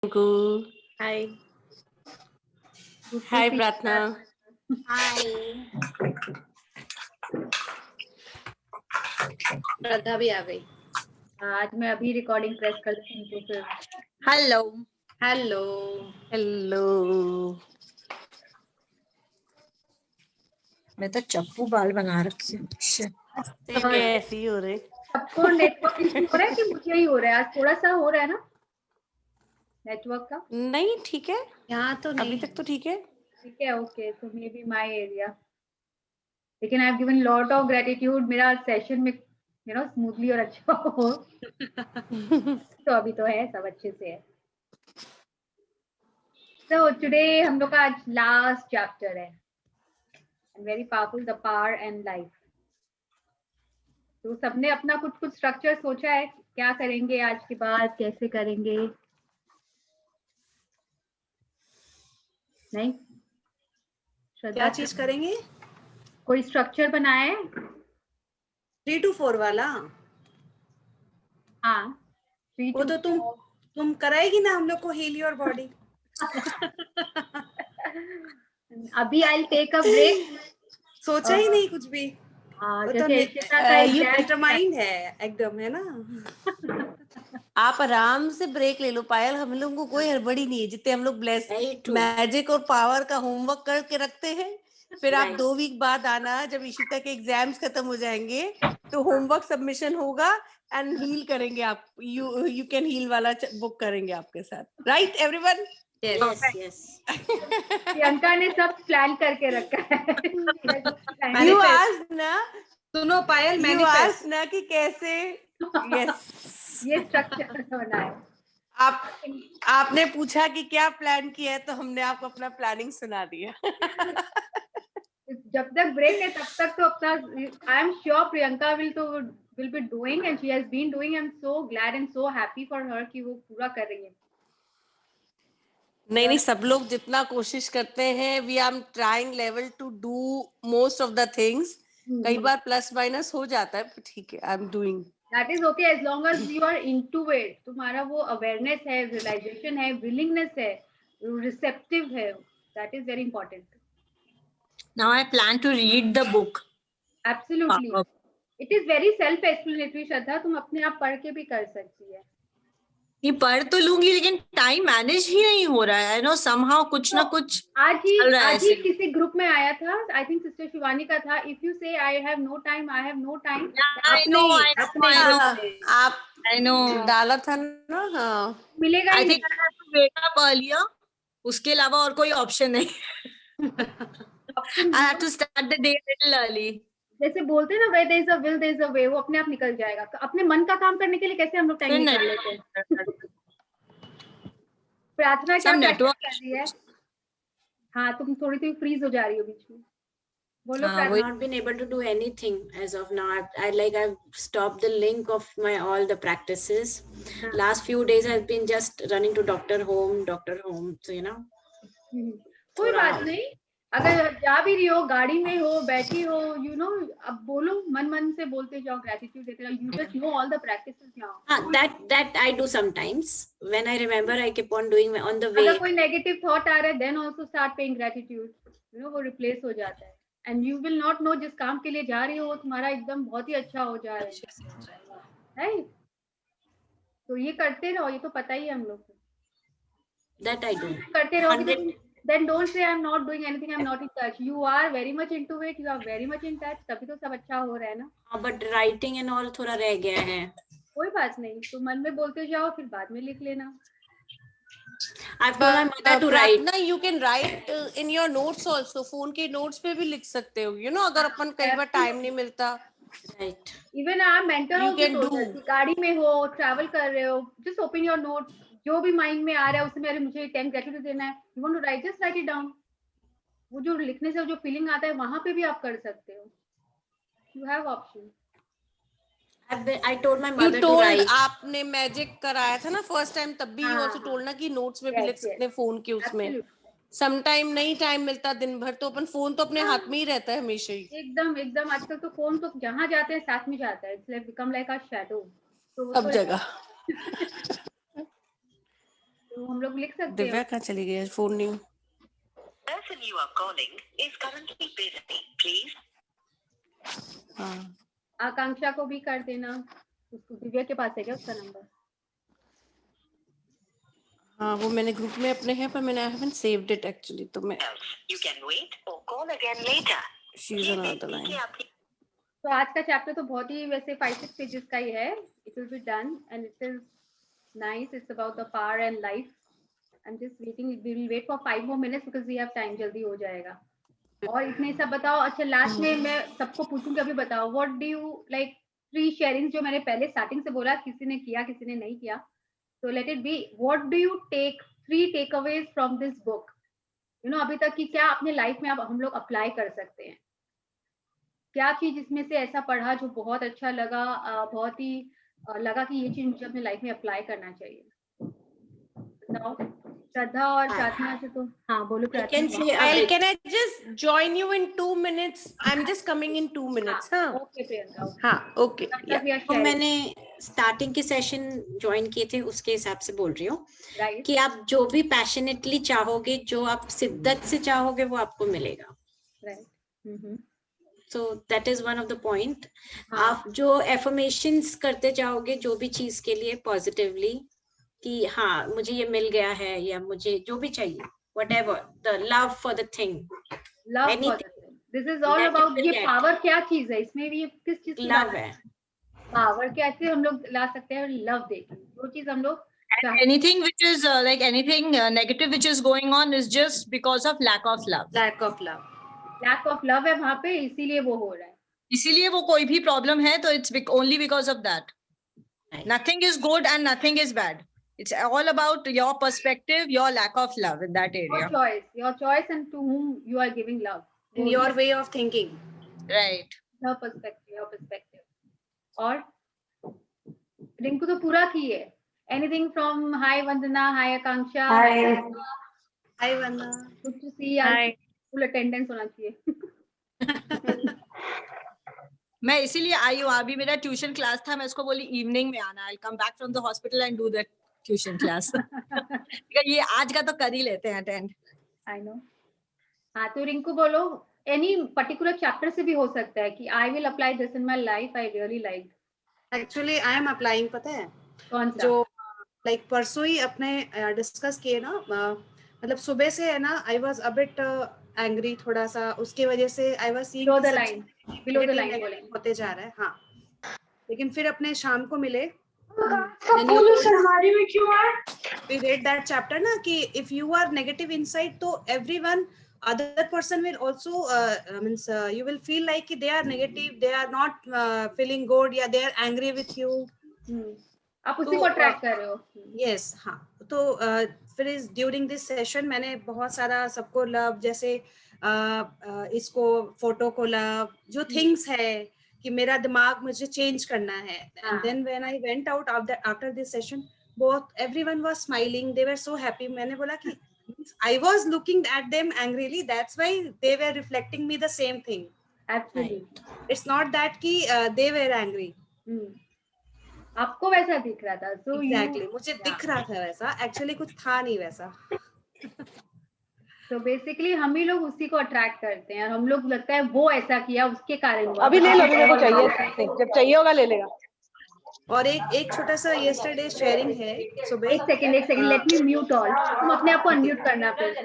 Anku. Hi. Hi, Pratna. Hi. श्रद्धा भी आ गई। आज मैं अभी रिकॉर्डिंग प्रेस कर दूँ तो फिर हेलो हेलो Hello. मैं तो चप्पू बाल बना रखी हूँ। कैसी हो रही? सबको नेटवर्क इशू हो रहा है कि मुझे ही हो रहा है? आज थोड़ा सा हो रहा है ना नेटवर्क का। नहीं, ठीक है। यहाँ तो नहीं। अभी तक तो ठीक है। ठीक है, ओके, तो मे बी माय एरिया। लेकिन I have given lot of gratitude मेरा सेशन में स्मूथली और अच्छा हो। तो अभी तो है, सब अच्छे से है। तो टुडे हम लोग का आज लास्ट चैप्टर है, and very powerful, the power and life. तो सबने अपना कुछ कुछ स्ट्रक्चर सोचा है क्या करेंगे आज के बाद, कैसे करेंगे? नहीं, श्रद्धा क्या चीज करेंगे? कोई स्ट्रक्चर बनाया है? 3 to 4 वाला। हाँ, वो तो तुम कराएगी ना हम लोग को हील योर बॉडी। अभी आई टेक अ ब्रेक। सोचा ही नहीं कुछ भी। हाँ, वो जैसे तो एग्जैक्ट डिटरमाइंड है एकदम, है ना। आप आराम से ब्रेक ले लो पायल, हम लोगों को कोई हड़बड़ी नहीं है। जितने हम लोग ब्लेस मैजिक और पावर का होमवर्क करके रखते हैं, फिर आप 2 वीक बाद आना जब इशिता के एग्जाम्स खत्म हो जाएंगे तो होमवर्क सबमिशन होगा एंड हील करेंगे आप। यू कैन हील वाला बुक करेंगे आपके साथ, right everyone? Yes yes. Priyanka ने सब प्लान करके रखा है। यू आस्क्ड ना, सुनो पायल, यू आस्क्ड ना कि कैसे। यस, ये स्ट्रक्चर बना है। आपने पूछा कि क्या प्लान किया है, तो हमने आपको अपना प्लानिंग सुना दिया। जब तक ब्रेक है तब तक तो अपना, I am sure Priyanka will be doing, and she has been doing. I am so glad and so happy for her कि वो पूरा कर रही है। नहीं, सब लोग जितना कोशिश करते हैं, we are trying level to do most of the things. कई बार प्लस माइनस हो जाता है, पर ठीक है, I am doing. That is okay as long as you are into it. तुम्हारा वो अवेयरनेस है, रियलाइजेशन है, विलिंगनेस है, रिसेप्टिव है, that is very important. Now I plan to read the book. Absolutely, it is very self explanatory. Shraddha, तुम अपने आप पढ़ के भी कर सकती है। ये पढ़ तो लूंगी लेकिन टाइम मैनेज ही नहीं हो रहा है। नो समहाउ कुछ ना कुछ आज ही किसी ग्रुप में आया था, आई थिंक सिस्टर शिवानी का था, if you say I have no time, I have no time. I know डाला था ना। हाँ, मिलेगा ही नहीं। wake up earlier, उसके अलावा और कोई ऑप्शन नहीं। I have to start the day a little early. जैसे बोलते हैं ना, where there is a will there is a way, वो अपने आप निकल जाएगा। तो अपने मन का काम करने के लिए कैसे हम लोग टाइम निकाल लेते हैं? प्रार्थना क्या प्रैक्टिस कर रही है? हाँ, तुम थोड़ी सी फ्रीज हो जा रही हो बीच में। बोलो प्रार्थना। I've not been able to do anything as of now. I've stopped the link of my all the practices. Last few days I've been just running to doctor home. So कोई बात नहीं, अगर जा भी रही हो, गाड़ी में हो, बैठी हो, अब बोलो, मन से बोलते जाओ, ग्रेटिट्यूड देते जाओ। You just know all the practices now. that I do sometimes. When I remember, I keep on doing on the way. अगर कोई नेगेटिव थॉट आ रहा है, then also start paying gratitude. वो रिप्लेस हो जाता है, and you will not know जिस काम के लिए जा रही हो वो तुम्हारा एकदम बहुत ही अच्छा हो जा रहा है। तो ये करते रहो, ये तो पता ही है हम लोग को। That I do. करते रहोगे तो then don't say I'm not doing anything, I'm not in touch. You are very much into it, you are very much in touch, तभी तो सब अच्छा हो रहा है ना। But writing and all थोड़ा रह गया है। कोई बात नहीं, तो मन में बोलते जाओ, फिर बाद में लिख लेना। I've told my mother to write. ना, you can write in your notes also. Phone के नोट्स पे भी लिख सकते हो, अगर अपन कई बार टाइम नहीं मिलता। Right. Even आप मेंटर हो तो गाड़ी में हो, ट्रैवल कर रहे हो, just open your notes. जो भी माइंड में आ रहा है उसमें, अरे मुझे 10 ग्रेटिट्यूड देना है, you want to write, just write it down. वो जो लिखने से जो फीलिंग आता है वहां पे भी आप कर सकते हो। You have option. I told my mother to write. आपने मैजिक कराया था ना फर्स्ट टाइम, तब भी यू आल्सो टोल्ड ना कि नोट्स में भी लिख सकते हैं फोन के उसमें। सम टाइम नहीं टाइम मिलता दिन भर, तो अपन फोन तो अपने हाथ में ही रहता है हमेशा ही। एकदम आजकल तो फोन तो जहाँ जाते हैं साथ में जाता है। It's like become like a shadow. तो सब जगह। तो हम लोग लिख सकते हैं। दिव्या कहाँ चली गई? फोन नहीं। person you are calling is currently busy. Please. हाँ आकांक्षा को भी कर देना, उसको दिव्या के पास है क्या उसका नंबर? हाँ, वो मैंने ग्रुप में अपने है, पर मैंने I haven't saved it actually, तो मैं You can wait or call again later. she's on the line. तो आज का चैप्टर तो बहुत ही वैसे 5-6 पेजेस का ही है. It will be done and it is nice. It's about the power and life. I'm just waiting. We will wait for 5 more minutes because we have time. जल्दी हो जाएगा. और इतने सब बताओ. अच्छा लास्ट में मैं सबको पूछूंगी अभी बताओ. What do you like? 3 sharing जो मैंने पहले स्टार्टिंग से बोला, किसी ने किया किसी ने नहीं किया. So let it be. What do you take 3 takeaways from this book? You know अभी तक की क्या अपने लाइफ में अब हम लोग अप्लाई कर सकते हैं. क्या चीज इसमें से ऐसा पढ़ा जो बहुत अच्छा लगा, बहुत ही लगा कि ये चीज मुझे अपने लाइफ में अप्लाई करना चाहिए. बताओ. श्रद्धा और साधना से तो हाँ बोलो. Can I just join you in 2 minutes? I'm just coming in 2 minutes. हाँ. ओके प्रियंका. हाँ okay. Yeah. तो मैंने स्टार्टिंग के सेशन ज्वाइन किए थे उसके हिसाब से बोल रही हूँ राइट. कि आप जो भी पैशनेटली चाहोगे, जो आप शिद्दत से चाहोगे वो आपको मिलेगा. Right. So that is one of the point. आप जो एफर्मेशंस करते जाओगे जो भी चीज के लिए पॉजिटिवली कि हाँ मुझे ये मिल गया है या मुझे जो भी चाहिए, whatever the love for the thing. Love for this is all about. ये पावर क्या चीज है इसमें भी, किस चीज की लव है. पावर कैसे हम लोग ला सकते हैं लव देके. जो चीज हम लोग And anything which is like anything negative which is going on is just because of lack of love. Lack of love. Lack of love है वहां पे, इसीलिए वो हो रहा है. इसीलिए वो कोई भी प्रॉब्लम है तो it's only because of that. Nothing is good and nothing is bad. It's all about your perspective, your lack of love in that area. Your choice and to whom you are giving love. In your way of thinking. Right. Your perspective. और रिंकू तो पूरा की है. Anything from hi Vandana, hi Akanksha. Hi Vandana. Good to see you. Full attendance होना चाहिए. मैं इसीलिए आई हूँ. अभी मेरा ट्यूशन क्लास था, मैं उसको बोली इवनिंग में आना. I'll come back from the hospital and do the tuition class. ये आज का तो कर ही लेते हैं अटेंड. I know. हाँ तो रिंकू बोलो. Any particular chapter से भी हो सकता है कि I will apply this in my life. I really liked. Actually I am applying. पता है कौन सा? जो like परसों ही अपने डिस्कस किए ना, मतलब सुबह से है ना I was a bit angry थोड़ा सा, उसके वजह से I was seeing below the line बोलेंगे. होते जा रहा है. हाँ लेकिन फिर अपने शाम को मिले. We read that chapter ना कि if you are negative inside तो everyone other person will also means you will feel like they are negative, they are not feeling good या they are angry with you. आप उसी को track कर रहे हो. Yes हाँ. तो फिर ड्यूरिंग दिस सेशन मैंने बहुत सारा सबको लव, जैसे इसको फोटो को लव, जो थिंग्स है कि मेरा दिमाग मुझे चेंज करना है. And then when I went out after this session both everyone was smiling, they were so happy. मैंने बोला कि I was looking at them angrily, that's why they were reflecting me the same thing. Actually it's not that कि they were angry. आपको वैसा दिख रहा था. So exactly मुझे दिख रहा था वैसा, एक्चुअली कुछ था नहीं वैसा. तो बेसिकली हम ही लोग उसी को अट्रैक्ट करते हैं और हम लोग लगता है वो ऐसा किया उसके कारण. अभी ले लो, मेरे को चाहिए, जब चाहिए होगा ले लेगा. और एक छोटा सा yesterday शेयरिंग है सुबह. एक second let me mute all. तुम अपने आप को अनम्यूट करना प्लीज.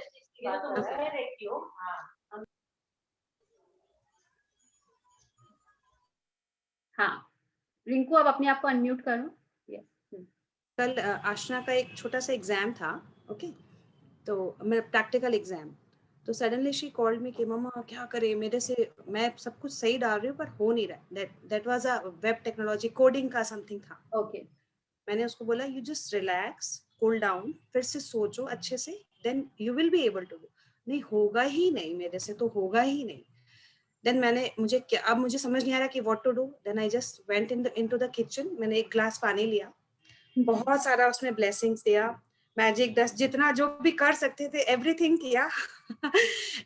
हाँ रिंकू अब अपने आप को अनम्यूट करो. कल आशना का एक छोटा सा एग्जाम था. ओके तो मैं प्रैक्टिकल एग्जाम, तो सडनली शी कॉल्ड मी कि मम्मा क्या करे, मेरे से मैं सब कुछ सही डाल रही हूँ पर हो नहीं रहा. That was a web technology coding का समथिंग था. ओके मैंने उसको बोला you just relax, cool down, फिर से सोचो अच्छे से, then you will be able to do. नहीं होगा ही नहीं, मेरे से तो होगा ही नहीं. देन अब मुझे समझ नहीं आ रहा कि what to do. Then I just went into the kitchen. मैंने एक ग्लास पानी लिया, बहुत सारा उसमें ब्लेसिंग्स दिया, मैजिक डस्ट, जितना जो भी कर सकते थे एवरीथिंग किया.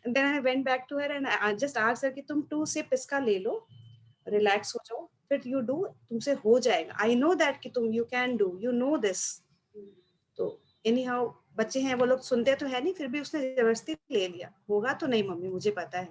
Then I went back to her and I just asked her कि तुम 2 सिप इसका ले लो, रिलैक्स हो जाओ, फिर यू डू, तुमसे हो जाएगा. आई नो दैट कि तुम you can do, you know this. तो एनी हाउ बच्चे हैं वो लोग सुनते तो है नहीं, फिर भी उसने जबरदस्ती ले लिया, होगा तो नहीं मम्मी मुझे पता है।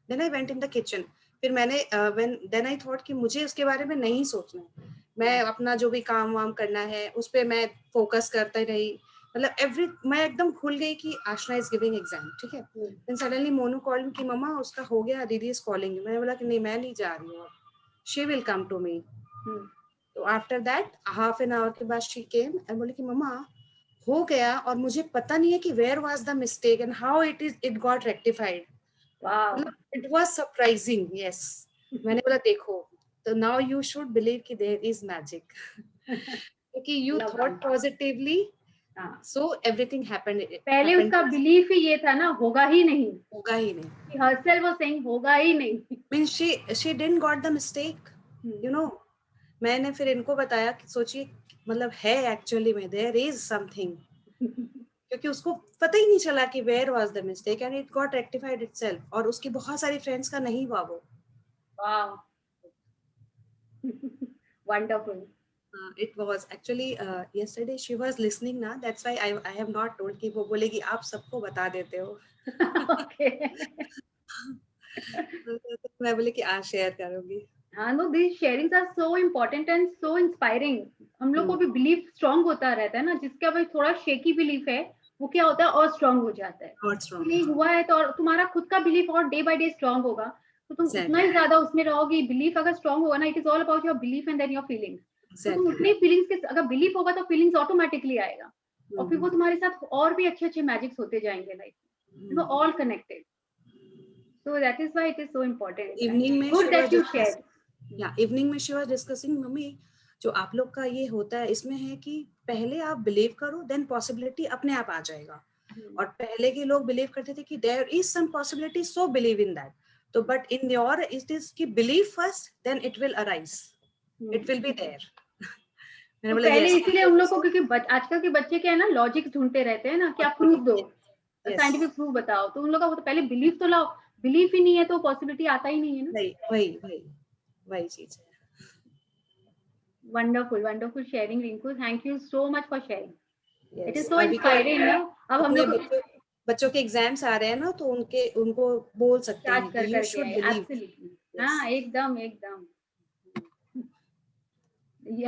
Then I went in the kitchen, फिर मैंने देन आई थॉट कि मुझे उसके बारे में नहीं सोचना है, मैं अपना जो भी काम वाम करना है उस पर मैं फोकस करते रही, मतलब मैं एकदम भूल गई कि आशना इज गिविंग एग्जाम, ठीक है। देन सडनली मोनू कॉल्ड कि मम्मा उसका हो गया, दीदी इज कॉलिंग। मैंने बोला कि नहीं मैं नहीं जा रही हूँ, she will come to me. तो after that half an hour के बाद शी केम एंड बोली कि मम्मा हो गया, और मुझे पता नहीं है कि where was the mistake and how it got rectified. मतलब इट वाज सरप्राइजिंग, यस। मैंने बोला देखो, तो नाउ यू शुड बिलीव कि देयर इज मैजिक, क्योंकि you thought positively, so everything happened. पहले उसका बिलीफ ही ये था ना, होगा ही नहीं, होगा ही नहीं। हर्सेल्फ वाज सेइंग होगा ही नहीं। Means she didn't got the mistake, you know. मैंने फिर इनको बताया कि सोचिए, मतलब है एक्चुअली में देयर इज समथिंग, क्योंकि उसको पता ही नहीं चला कि where was the mistake and it got rectified itself. और उसकी बहुत सारी फ्रेंड्स का नहीं हुआ वो। Wow, wonderful. It was actually yesterday she was listening ना, that's why I have not told कि वो बोलेगी आप सबको बता देते हो। ओके। तो मैं बोले कि आज शेयर करूंगी। हाँ, no, these sharings are so important and so inspiring। हम लोग को भी बिलीफ स्ट्रांग होता रहता है ना, जिसका भाई थोड़ा शेकी बिलीफ है वो क्या होता है और स्ट्रांग हो जाता है। और स्ट्रांग नहीं हुआ है तो और तुम्हारा खुद का बिलीफ और डे बाय डे स्ट्रांग होगा, तो तुम उतना ही ज्यादा उसमें रहोगी। बिलीफ अगर स्ट्रांग होगा ना, it is all about your belief and then your feelings. तो तुम उतनी फीलिंग्स के, अगर बिलीफ होगा तो फीलिंग्स ऑटोमेटिकली आएगा, और फिर वो तुम्हारे साथ और भी अच्छे अच्छे मैजिक्स होते जाएंगे लाइफ में, all connected. So that is why it is so important. Evening में Good that you shared. Evening में शी वाज डिस्कसिंग, मम्मी जो आप लोग का ये होता है इसमें है कि पहले आप बिलीव करो, देन पॉसिबिलिटी अपने आप आ जाएगा। और पहले के लोग बिलीव करते थे कि there is some possibility, so believe in that. तो but in your it is कि believe first, then it will arise, it will be there. तो पहले इसीलिए हम लोग को, क्योंकि आजकल के बच्चे क्या है ना, लॉजिक ढूंढते रहते हैं ना, क्या प्रूफ दो, साइंटिफिक प्रूफ बताओ। तो उन लोग का तो पहले बिलीफ तो लाओ, बिलीफ ही नहीं है तो पॉसिबिलिटी आता ही नहीं है ना। वही चीज है। Wonderful, wonderful sharing Rinku, thank you so much for sharing, it is so अभी इंस्पायरिंग ना। अब हम लोग बच्चों के एग्जाम्स आ रहे हैं ना, तो उनको बोल सकते हैं कि यू शुड बिलीव। एब्सोल्युटली, हाँ, एकदम एकदम।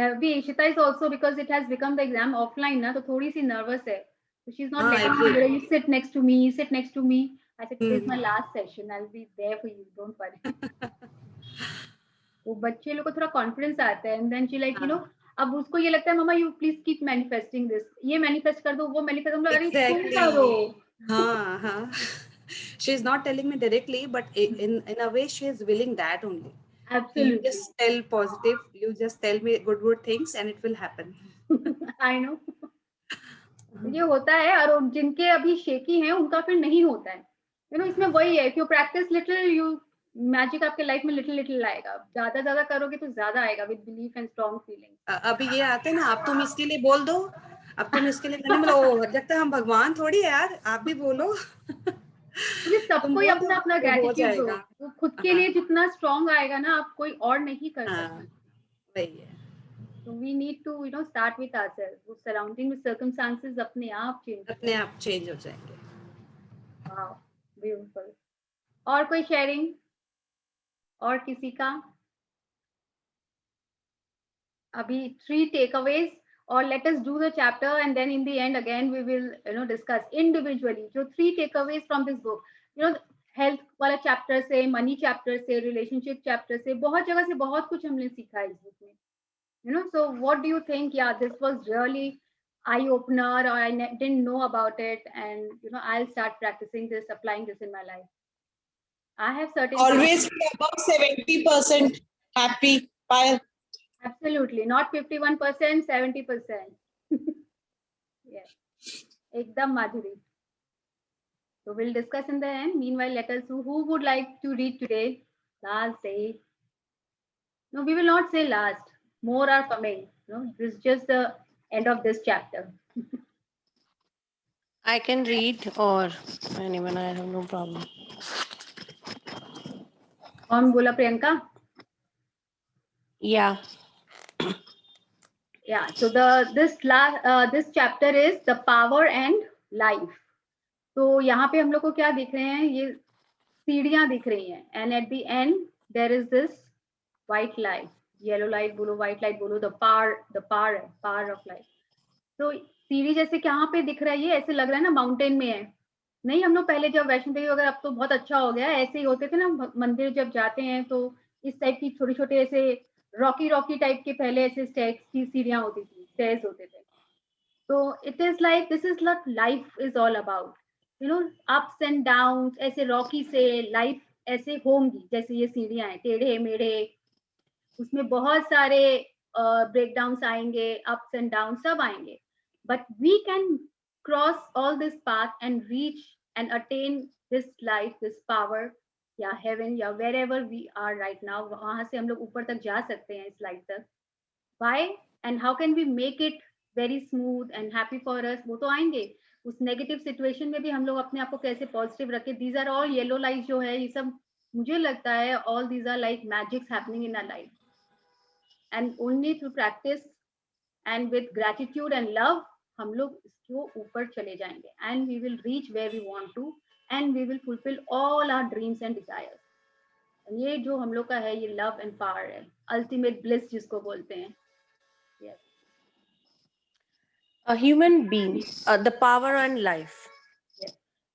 अभी Ishita is also, because it has become the exam offline ना, तो थोड़ी सी नर्वस है, so she's not letting me sit next to me, I said this is my last session, I'll be there for you, don't worry। वो बच्चे लोग को थोड़ा confidence आता है, and then she like, you know, अब उसको ये लगता है mamma you please keep manifesting this, ये मैनिफेस्ट कर दो, वो मैनिफेस्ट, हम लोग अरे तुम करो। हाँ, she is not telling me directly, but in a way she is willing that only. Absolutely. You just tell positive, you just tell me good things and it will happen। I know। ये होता है, और जिनके अभी shaky हैं उनका फिर नहीं होता है, यू नो। इसमें वही है, if you practice little, you magic आपके लाइफ में लिटिल लिटिल आएगा, ज्यादा करोगे तो ज्यादा आएगा, with belief and strong feeling. अभी ये आते हैं ना, अब तुम इसके लिए बोल दो, अब तुम इसके लिए, मैंने बोला ओ जब तक हम भगवान थोड़ी है यार, आप भी बोलो। सबको ही अपना अपना ग्रेटिट्यूड दो, वो खुद के लिए जितना स्ट्रांग आएगा ना, आप कोई और नहीं कर सकते। वही है। So we need to, you know, start with ourselves. वो surrounding with circumstances अपने आप चेंज हो जाएंगे। Wow, beautiful। और कोई शेयरिंग, और किसी का? अभी 3 takeaways, or let us do the chapter and then in the end again we will, you know, discuss individually जो 3 takeaways from this book, you know, health वाला चैप्टर से, मनी चैप्टर से, रिलेशनशिप चैप्टर से, बहुत जगह से बहुत कुछ हमने सीखा इस बुक में, you know। So what do you think? Yeah, this was really eye opener, or I didn't know about it, and you know, I'll start practicing this, applying this in my life। I have certain always be above 70% happy, Payal। Absolutely, not 51%, 70%। Yes, ekdam Madhuri। So we'll discuss in the end. Meanwhile, let us, who would like to read today? Last day. No, we will not say last. More are coming. No, this is just the end of this chapter। I can read, or anyone, I have no problem। कौन बोला? Priyanka? Yeah। Yeah, so this chapter is the power and life. तो यहाँ पे हम लोग को क्या दिख रहे हैं, ये सीढ़ियां दिख रही हैं, and at the end there is this white light, yellow light बोलो, white light बोलो, the power of life. तो सीढ़ी जैसे कहाँ पे दिख रहा है, ये ऐसे लग रहा है ना माउंटेन में है, नहीं हम लोग पहले जब वैष्णो देवी वगैरह, अब तो बहुत अच्छा हो गया, ऐसे ही होते थे ना मंदिर जब जाते हैं तो इस टाइप की छोटे छोटे ऐसे रॉकी टाइप के पहले ऐसे स्टेप्स की सीढ़ियां होती थी, स्टेयर्स होते थे. तो it is like this is what life is all about, you know, ups and downs, ऐसे रॉकी से लाइफ ऐसे होंगी, जैसे ये सीढ़ियां हैं टेढ़े मेढ़े, उसमें बहुत सारे ब्रेकडाउन्स आएंगे, अप्स एंड डाउन सब आएंगे, but we can cross all this path and reach and attain this life, this power, या हेवन, या wherever we are right now, वहां से हम लोग ऊपर तक जा सकते हैं इस लाइफ तक. Why and how can we make it very smooth and happy for us, वो तो आएंगे. उस नेगेटिव सिचुएशन में भी हम लोग अपने आप को कैसे पॉजिटिव रखें. These are all yellow light जो है, ये सब मुझे लगता है all these are like magics happening in our life, and only through practice and with gratitude and love हम लोग इसको ऊपर चले जाएंगे, and we will reach where we want to, and we will fulfil all our dreams and desires. ये जो हम लोग का है, ये लव एंड पावर है, अल्टीमेट ब्लिस जिसको बोलते हैं. Yes. A human being, the power and life. Yes.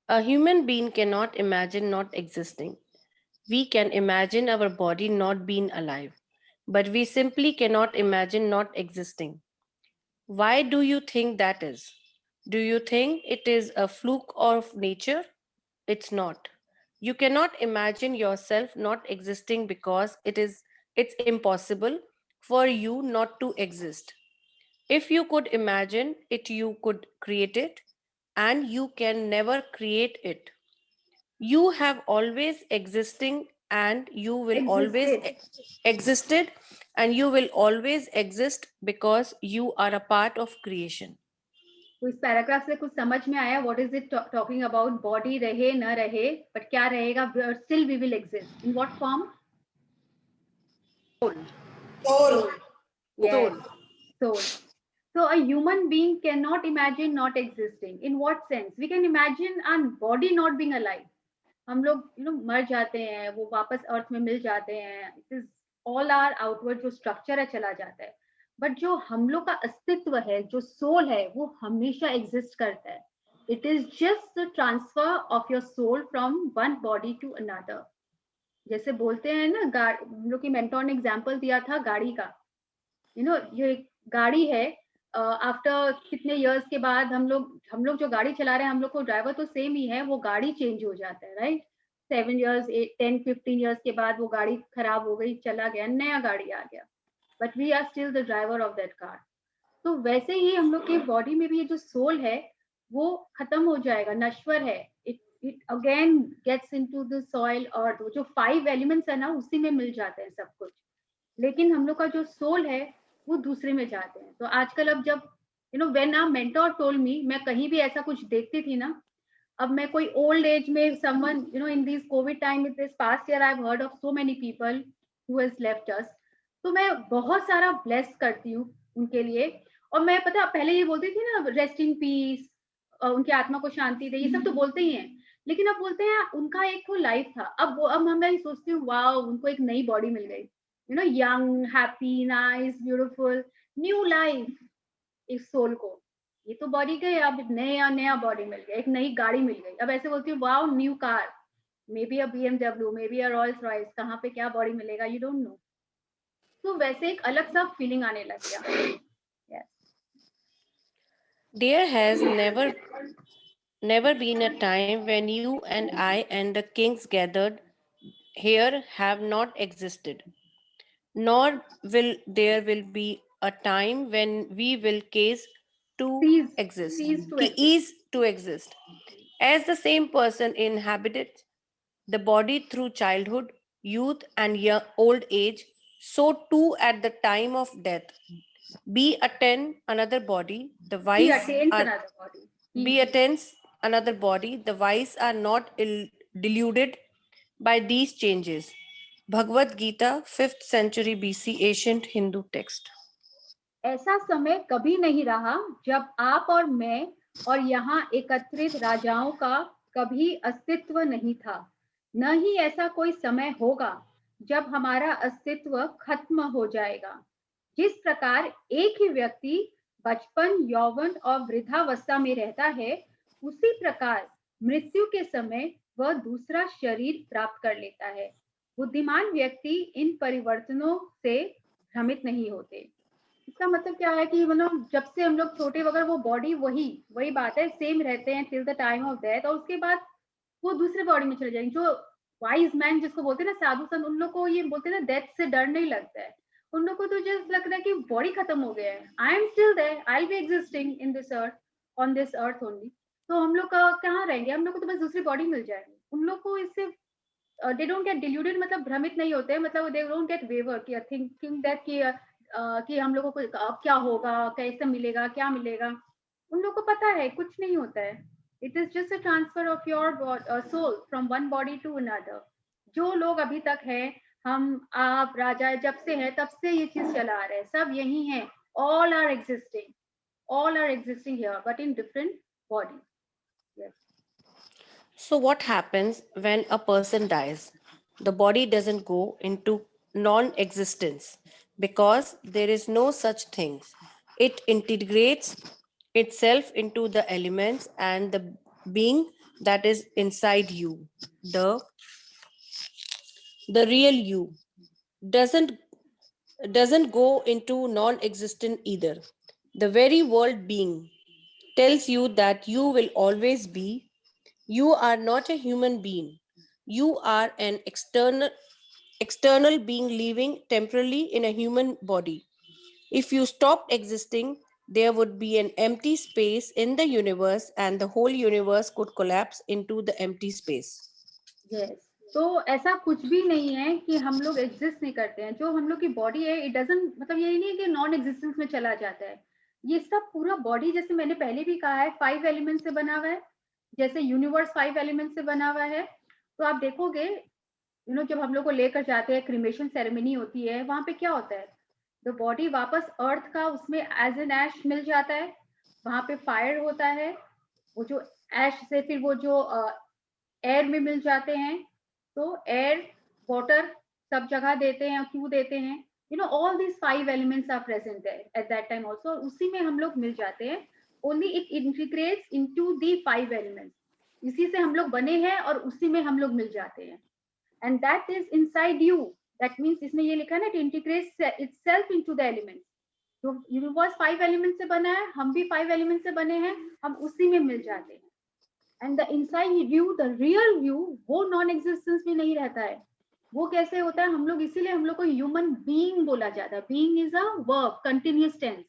A human being cannot imagine not existing. We can imagine our body not being alive, but we simply cannot imagine not existing. Why do you think that is? Do you think it is a fluke of nature? It's not. You cannot imagine yourself not existing because it's impossible for you not to exist. If you could imagine it, you could create it, and you can never create it. You have always existing, and you will always existed, and you will always exist because you are a part of creation. तो इस paragraph से कुछ समझ में आया, what is it talking about? Body रहे न रहे, बट क्या रहेगा, still we will exist. In what form? Soul. So a human being cannot imagine not existing. In what sense? We can imagine our body not being alive. हम लोग मर जाते हैं, वो वापस अर्थ में मिल जाते हैं, it is all our outward जो स्ट्रक्चर है चला जाता है, बट जो हम लोग का अस्तित्व है, जो सोल है, वो हमेशा एग्जिस्ट करता है. It is just the transfer of your soul from one body to another. जैसे बोलते हैं ना, हम लोग की मेंटोर ने एग्जांपल दिया था गाड़ी का. ये गाड़ी है, आफ्टर कितने इयर्स के बाद हम लोग जो गाड़ी चला रहे हैं, हम लोग को ड्राइवर तो सेम ही है, वो गाड़ी चेंज हो जाता है, राइट? 7 इयर्स 10-15 इयर्स के बाद वो गाड़ी खराब हो गई, चला गया, नया गाड़ी आ गया, but we are still the driver of that car. तो वैसे ही हम लोग की बॉडी में भी ये जो सोल है वो खत्म हो जाएगा, नश्वर है. It again gets into the soil, और जो 5 एलिमेंट्स है ना, उसी में मिल जाते हैं सब कुछ. लेकिन हम लोग का जो सोल है वो दूसरे में जाते हैं. तो आजकल अब जब when our mentor told me, मैं कहीं भी ऐसा कुछ देखती थी ना, अब मैं कोई ओल्ड एज में someone in this Covid time, with this past year I have heard of so many people who has left अस. तो मैं बहुत सारा ब्लेस करती हूँ उनके लिए. और मैं पता पहले ये बोलती थी ना, रेस्ट इन पीस, उनकी आत्मा को शांति दे, ये सब तो बोलते ही हैं, लेकिन अब बोलते हैं उनका एक वो लाइफ था. अब मैं सोचती हूँ, वाओ, उनको एक नई बॉडी मिल गई, young, happy, nice, beautiful, new life इस सोल को. ये तो बॉडी गई, अब नया बॉडी मिल गया, एक नई गाड़ी मिल गई. अब ऐसे बोलती हूँ, wow, new car, may be a BMW, may be a Royals Royce, कहाँ पे क्या बॉडी मिलेगा, यू डोंट नो. तो वैसे एक अलग सा फीलिंग आने लग गया. There has never been a time when you and I and the kings gathered here have not existed, nor will there will be a time when we will cease to exist. As the same person inhabited the body through childhood, youth, and old age, so too at the time of death. Be attains another body, the wise the wise are not deluded by these changes. Bhagavad Gita, 5th century BC, ancient Hindu text. ऐसा समय कभी नहीं रहा जब आप और मैं और यहाँ एकत्रित राजाओं का कभी अस्तित्व नहीं था, न ही ऐसा कोई समय होगा जब हमारा अस्तित्व खत्म हो जाएगा। जिस प्रकार एक ही व्यक्ति बचपन, यौवन और वृद्धावस्था में रहता है, उसी प्रकार मृत्यु के समय वह दूसरा शरीर प्राप्त कर लेता है। बुद्धिमान व्यक्ति इन परिवर्तनों से भ्रमित नहीं होते। इसका मतलब क्या है कि मतलब जब से हम लोग छोटे वगैरह वो बॉडी वही बात है, सेम रहते हैं till the time of death, और उसके बाद वो दूसरे बॉडी में चले जाएंगे। जो वाइज मैन जिसको बोलते हैं ना, साधु संत, उन लोग को ये बोलते हैं ना, डेथ से डर नहीं लगता है। उन लोग को तो जस्ट लग रहा है कि बॉडी खत्म हो गया है, I am still there, I will be existing in this earth, on this earth only. तो हम लोग कहाँ रहेंगे, हम लोग को तो बस दूसरी बॉडी मिल जाएगी। उन लोग को इससे दे डोंट गेट डिल्यूडेड, मतलब भ्रमित नहीं होते, मतलब दे डोंट गेट वेवर कि थिंकिंग दैट कि हम लोगों को अब क्या होगा, कैसे मिलेगा, क्या मिलेगा। उन लोगों को पता है कुछ नहीं होता है। It is just a transfer of your soul from one body to another. जो लोग अभी तक है, हम आप राजा जब से है तब से ये चीज चला आ रहा है, सब यही है। all are existing all are existing here but in different bodies. Yes. So what happens when a person dies? The body doesn't go into non-existence because there is no such thing. It integrates itself into the elements and the being that is inside you. The real you doesn't go into non-existent either. The very world being tells you that you will always be. You are not a human being. You are an external being living temporarily in a human body. If you stopped existing, there would be an empty space in the universe and the whole universe could collapse into the empty space. Yes. तो ऐसा कुछ भी नहीं है कि हम लोग exist नहीं करते हैं। जो हम लोग की बॉडी है, इट डजंट, मतलब ये नहीं है कि नॉन एग्जिस्टेंस में चला जाता है। ये सब पूरा बॉडी, जैसे मैंने पहले भी कहा है, 5 एलिमेंट से बना हुआ है। जैसे यूनिवर्स 5 एलिमेंट से बना हुआ है। तो आप देखोगे, जब हम लोग को लेकर जाते हैं, क्रिमेशन सेरेमनी होती है, वहां पे क्या होता है, द बॉडी वापस अर्थ का उसमें एज एन ऐश मिल जाता है। वहां पे फायर होता है, वो जो ऐश से फिर वो जो एयर में मिल जाते हैं। तो एयर, वाटर सब जगह देते हैं। क्यों देते हैं, all these 5 elements are present at that time also. उसी में हम लोग मिल जाते हैं। Only it integrates into the 5 elements. इसी से हम लोग बने हैं और उसी में हम लोग मिल जाते हैं। And that is inside you. That means इसमें ये लिखा है ना, it integrates itself into the elements. तो यूनिवर्स 5 एलिमेंट से बना है, हम भी 5 एलिमेंट से बने हैं, हम उसी में मिल जाते हैं। And the inside view, the real view, वो नॉन एग्जिस्टेंस में नहीं रहता है। वो कैसे होता है, हम लोग इसीलिए हम लोग को ह्यूमन बीइंग बोला जाता है। Being is a verb, continuous tense.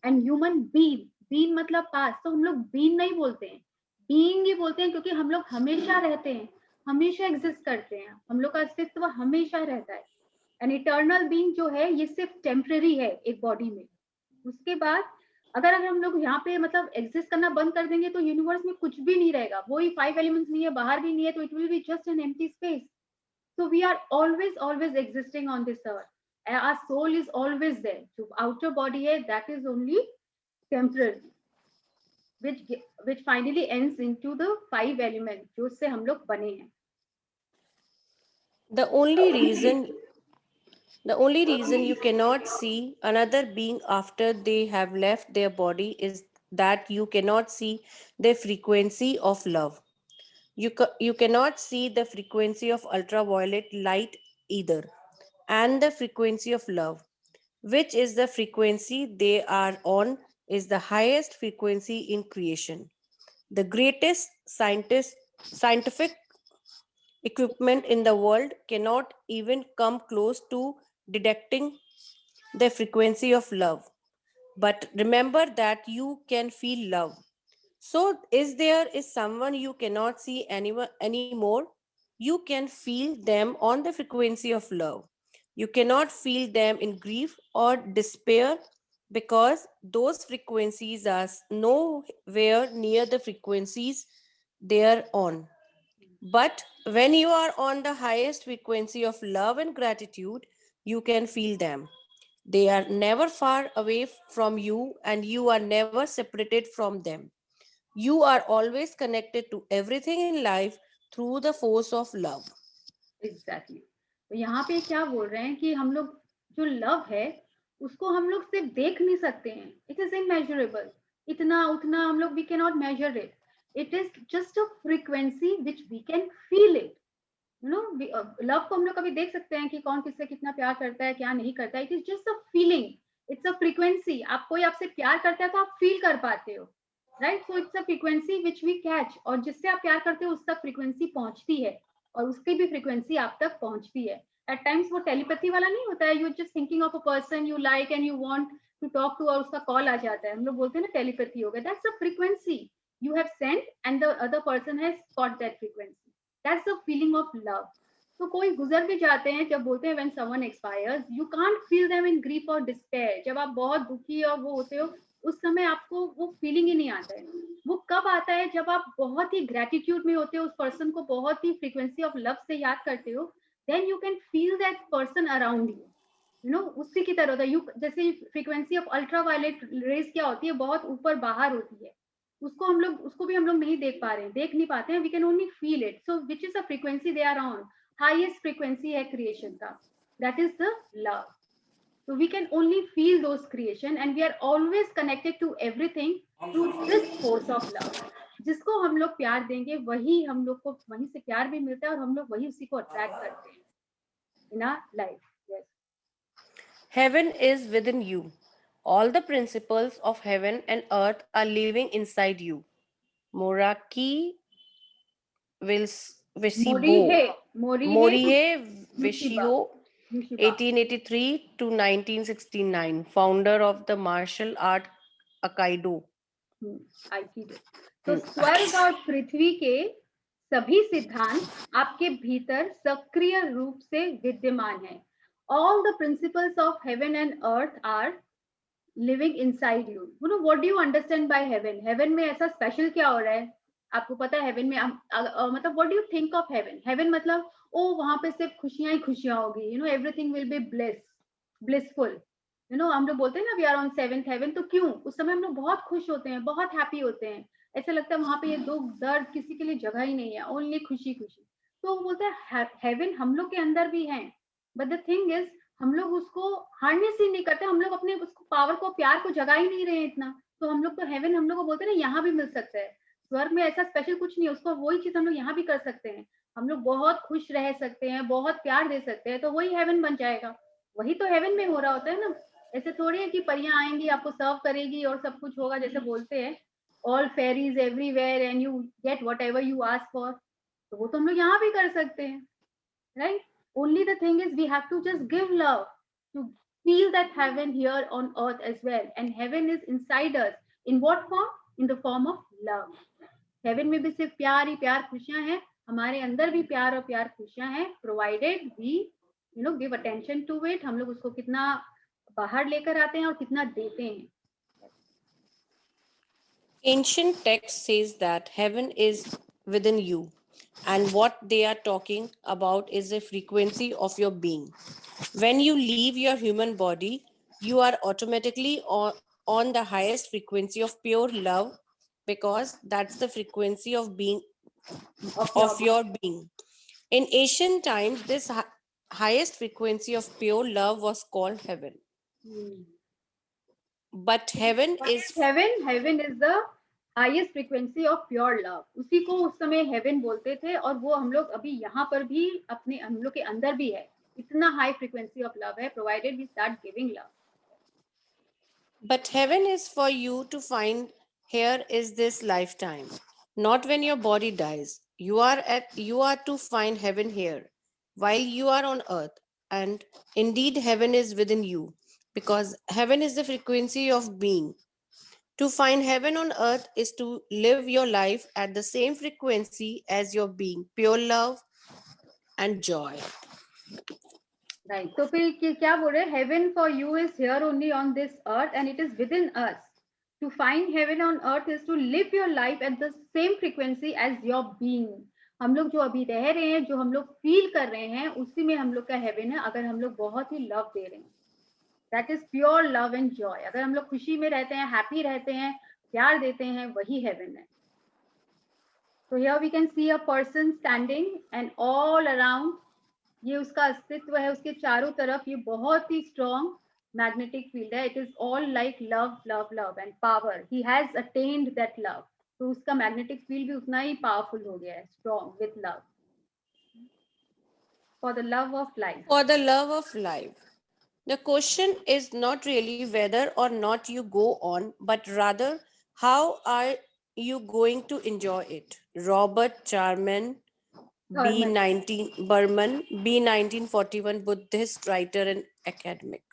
And human being मतलब पास्ट। तो हम लोग बीइंग नहीं बोलते हैं, बीइंग ही बोलते हैं, क्योंकि हम लोग हमेशा रहते हैं, हमेशा एग्जिस्ट करते हैं, हम लोग का अस्तित्व हमेशा रहता है। एंड इटर्नल बीइंग जो है, ये सिर्फ टेम्परेरी है एक बॉडी में। उसके बाद अगर हम लोग यहाँ पे मतलब एग्जिस्ट करना बंद कर देंगे, तो यूनिवर्स में कुछ भी नहीं रहेगा। वही 5 एलिमेंट्स नहीं है, बाहर भी नहीं है, तो it will be just an empty space. So we are always existing on this earth. Our soul is always there. जो outer body है, that is only temporary, which finally ends into the 5 elements जो से हम लोग बने हैं। The only reason you cannot see another being after they have left their body is that you cannot see the frequency of love. You cannot see the frequency of ultraviolet light either, and the frequency of love, which is the frequency they are on, is the highest frequency in creation. The greatest scientific equipment in the world cannot even come close to detecting the frequency of love. But remember that you can feel love. So, is someone you cannot see anymore? You can feel them on the frequency of love. You cannot feel them in grief or despair because those frequencies are nowhere near the frequencies they are on. But when you are on the highest frequency of love and gratitude, you can feel them. They are never far away from you, and you are never separated from them. You are always connected to everything in life through the force of love. Exactly तो यहाँ पे क्या बोल रहे हैं कि हम लोग जो लव है उसको हम लोग सिर्फ देख नहीं सकते हैं. It is immeasurable. इतना उतना हम लोग we can not measure it. It is just a frequency which we can feel it. You know love को हम लोग कभी देख सकते हैं कि कौन किससे कितना प्यार करता है क्या नहीं करता है. It is just a feeling. It's a frequency. आप कोई आपसे प्यार करता है तो आप फील कर पाते हो, right. So it's a frequency which we catch, और जिससे आप प्यार करते हो उस तक फ्रीक्वेंसी पहुंचती है और उसकी भी फ्रीक्वेंसी आप तक पहुंचती है. एट टाइम्स वो टेलीपैथी वाला नहीं होता है. You just thinking of a person you like and you want to talk to, और उसका कॉल आ जाता है. हम लोग बोलते हैं ना टेलीपैथी हो गया. That's a frequency you have sent and the other person has got that frequency. That's the feeling of love. तो कोई गुजर भी जाते हैं, जब बोलते हैं when someone expires you can't feel them in grief or despair. जब आप बहुत दुखी और वो होते हो उस समय आपको वो फीलिंग ही नहीं आता है. वो कब आता है? जब आप बहुत ही ग्रेटिट्यूड में होते हो, उस पर्सन को बहुत ही फ्रीक्वेंसी ऑफ लव से याद करते हो, then you can feel that person around you. You know उसी की तरह होता है. यू जैसे फ्रीक्वेंसी ऑफ अल्ट्रावायलेट रेज क्या होती है, बहुत ऊपर बाहर होती है. उसको भी हम लोग नहीं देख पा रहे हैं, देख नहीं पाते हैं. We can only feel it. So which is a frequency they are on. Highest frequency है क्रिएशन का. That is the love. So we can only feel those creation and we are always connected to everything through this force of love. जिसको हम लोग प्यार देंगे वही हम लोग को वहीं से प्यार भी मिलता है और हम लोग वही उसी को अट्रैक्ट करते हैं in our life. Yes. Heaven is within you. All the principles of heaven and earth are living inside you. Moraki Morihei Vishio, 1883 to 1969, founder of the martial art Aikido. तो स्वर्ग और पृथ्वी के सभी सिद्धांत आपके भीतर सक्रिय रूप से विद्यमान है. All the principles of heaven and earth are living inside you. You know what do you understand by heaven? Heaven में ऐसा स्पेशल क्या हो रहा है? आपको पता है हेवन में मतलब what do you think of heaven? Heaven मतलब ओ वहां पे सिर्फ खुशियां ही खुशियां होगी. You know everything will be blissful. You know हम लोग बोलते हैं ना we are on 7th haven. तो क्यों? उस समय हम लोग बहुत खुश होते हैं, बहुत हैप्पी होते हैं. ऐसा लगता है वहां पे ये दुख दर्द किसी के लिए जगह ही नहीं है, ओनली खुशी खुशी. तो वो बोलते हैं हेवन हम लोग के अंदर भी है. बट द थिंग इज हम लोग उसको हार्नेस ही नहीं करते. हम लोग अपने उसको पावर को प्यार को जगा ही नहीं रहे इतना. तो हम लोग तो हेवन हम लोग को बोलते हैं ना यहाँ भी मिल सकता है. स्वर्ग में ऐसा स्पेशल कुछ नहीं है. उसको वही चीज हम लोग यहाँ भी कर सकते हैं. हम लोग बहुत खुश रह सकते हैं, बहुत प्यार दे सकते हैं, तो वही हेवन बन जाएगा. वही तो हेवन में हो रहा होता है ना. ऐसे थोड़ी है कि परियां आएंगी आपको सर्व करेगी और सब कुछ होगा. जैसे बोलते हैं all fairies everywhere and you get whatever you ask for. तो वो तो हम लोग यहाँ भी कर सकते हैं, right. Only the thing is we have to just give love to feel that heaven here on earth as well. And heaven is inside us. In what form? In the form of love. Heaven में भी सिर्फ प्यार ही प्यार खुशियां हैं. हमारे अंदर भी प्यार और प्यार खुशियां हैं, provided we you know give attention to it. हम लोग उसको कितना बाहर लेकर आते हैं और कितना देते हैं. Ancient text says that heaven is within you, and what they are talking about is the frequency of your being. When you leave your human body, you are automatically on the highest frequency of pure love, because that's the frequency of being of your being. In ancient times, this highest frequency of pure love was called heaven. But heaven is the highest frequency of pure love. उसी को उस समय haven बोलते थे और वो हम लोग अभी यहाँ पर भी अपने हम लोग के अंदर भी है. इतना हाई फ्रीक्वेंसी ऑफ लव है, provided we start giving love. But heaven is for you to find here is this lifetime, not when your body dies. You are to find heaven here while you are on earth, and indeed heaven is within you, because heaven is the frequency of being. To find heaven on earth is to live your life at the same frequency as your being, pure love and joy. Right. तो फिर क्या बोल रहे हैं? Heaven for you is here only on this earth and it is within us. To find heaven on earth is to live your life at the same frequency as your being. हम लोग जो अभी रह रहे हैं, जो हम लोग फील कर रहे हैं, उसी में हम लोग का हेवन है, अगर हम लोग बहुत ही लव दे रहे हैं. That is pure love and Joy. अगर हम लोग खुशी में रहते हैं, हैप्पी रहते हैं, प्यार देते हैं, वही हेवन है. So here we can see a person standing and all around, ये उसका अस्तित्व है, उसके चारों तरफ ये बहुत ही स्ट्रॉन्ग मैग्नेटिक फील्ड है. It is all like love love love and power. He has attend that love. तो उसका मैग्नेटिक फील्ड भी उतना ही पावरफुल हो गया है, strong with love. For the love of life. For the love of life. The question is not really whether or not you go on, but rather how are you going to enjoy it? Robert Charman, Burman, B. 1941, Buddhist writer and academic.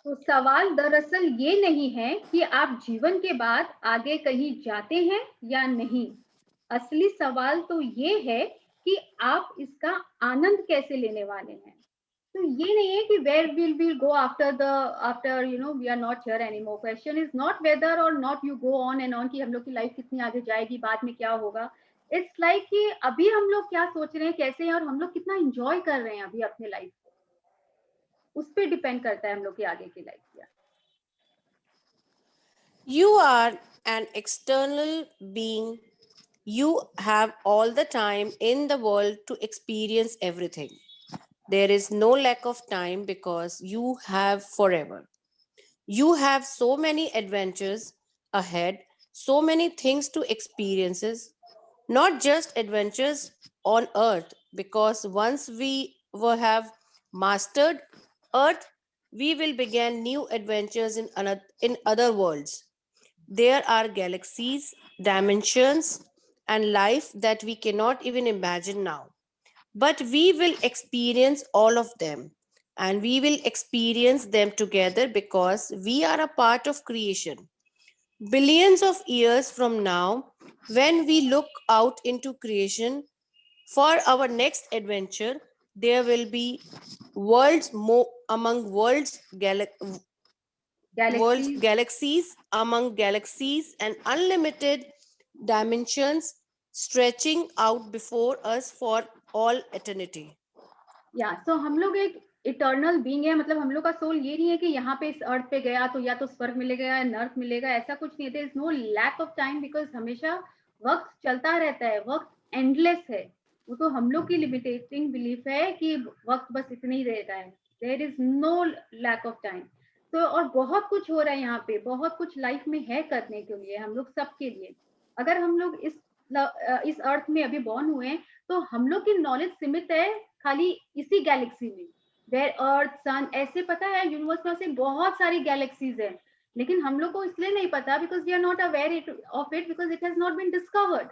तो सवाल दरअसल ये नहीं है कि आप जीवन के बाद आगे कहीं जाते हैं या नहीं. असली सवाल तो ये है कि आप इसका आनंद कैसे लेने वाले हैं. तो ये नहीं है कि where will we go after you know we are not here anymore. Question is not whether or not you go on and on कि हम लोग की लाइफ कितनी आगे जाएगी, बाद में क्या होगा. It's like कि अभी हम लोग क्या सोच रहे हैं, कैसे हैं, और हम लोग कितना एंजॉय कर रहे हैं अभी अपने लाइफ को, उस पे डिपेंड करता है हम लोग की आगे की लाइफ क्या. You are an external being. You have all the time in the world to experience everything. There is no lack of time because you have forever. You have so many adventures ahead, so many things to experiences, not just adventures on earth, because once we will have mastered earth, we will begin new adventures in other worlds. There are galaxies, dimensions, and life that we cannot even imagine now. But we will experience all of them, and we will experience them together because we are a part of creation. Billions of years from now, when we look out into creation for our next adventure, there will be worlds among worlds, galaxies among galaxies, and unlimited dimensions stretching out before us for all eternity. So हम लोग एक eternal being है. मतलब हम लोग का soul ये नहीं है कि यहाँ पे इस अर्थ पे गया तो या तो स्वर्ग मिलेगा या नर्क मिलेगा, ऐसा कुछ नहीं है. There is no lack of time because हमेशा वक्त चलता रहता है, वक्त एंडलेस है. वो तो हम लोग की लिमिटेटिंग बिलीफ है कि वक्त बस इतना ही रहता है. There is no lack of time. तो और बहुत कुछ हो रहा है यहाँ पे, बहुत कुछ लाइफ में है करने के लिए हम लोग सबके लिए. अगर हम लोग इस अर्थ में अभी बॉर्न हुए हैं तो हम लोग की नॉलेज सीमित है खाली इसी गैलेक्सी में. वेयर अर्थ, सन, ऐसे पता है यूनिवर्स में से बहुत सारी गैलेक्सीज हैं, लेकिन हम लोग को इसलिए नहीं पता because we are not aware of it because it has not been discovered.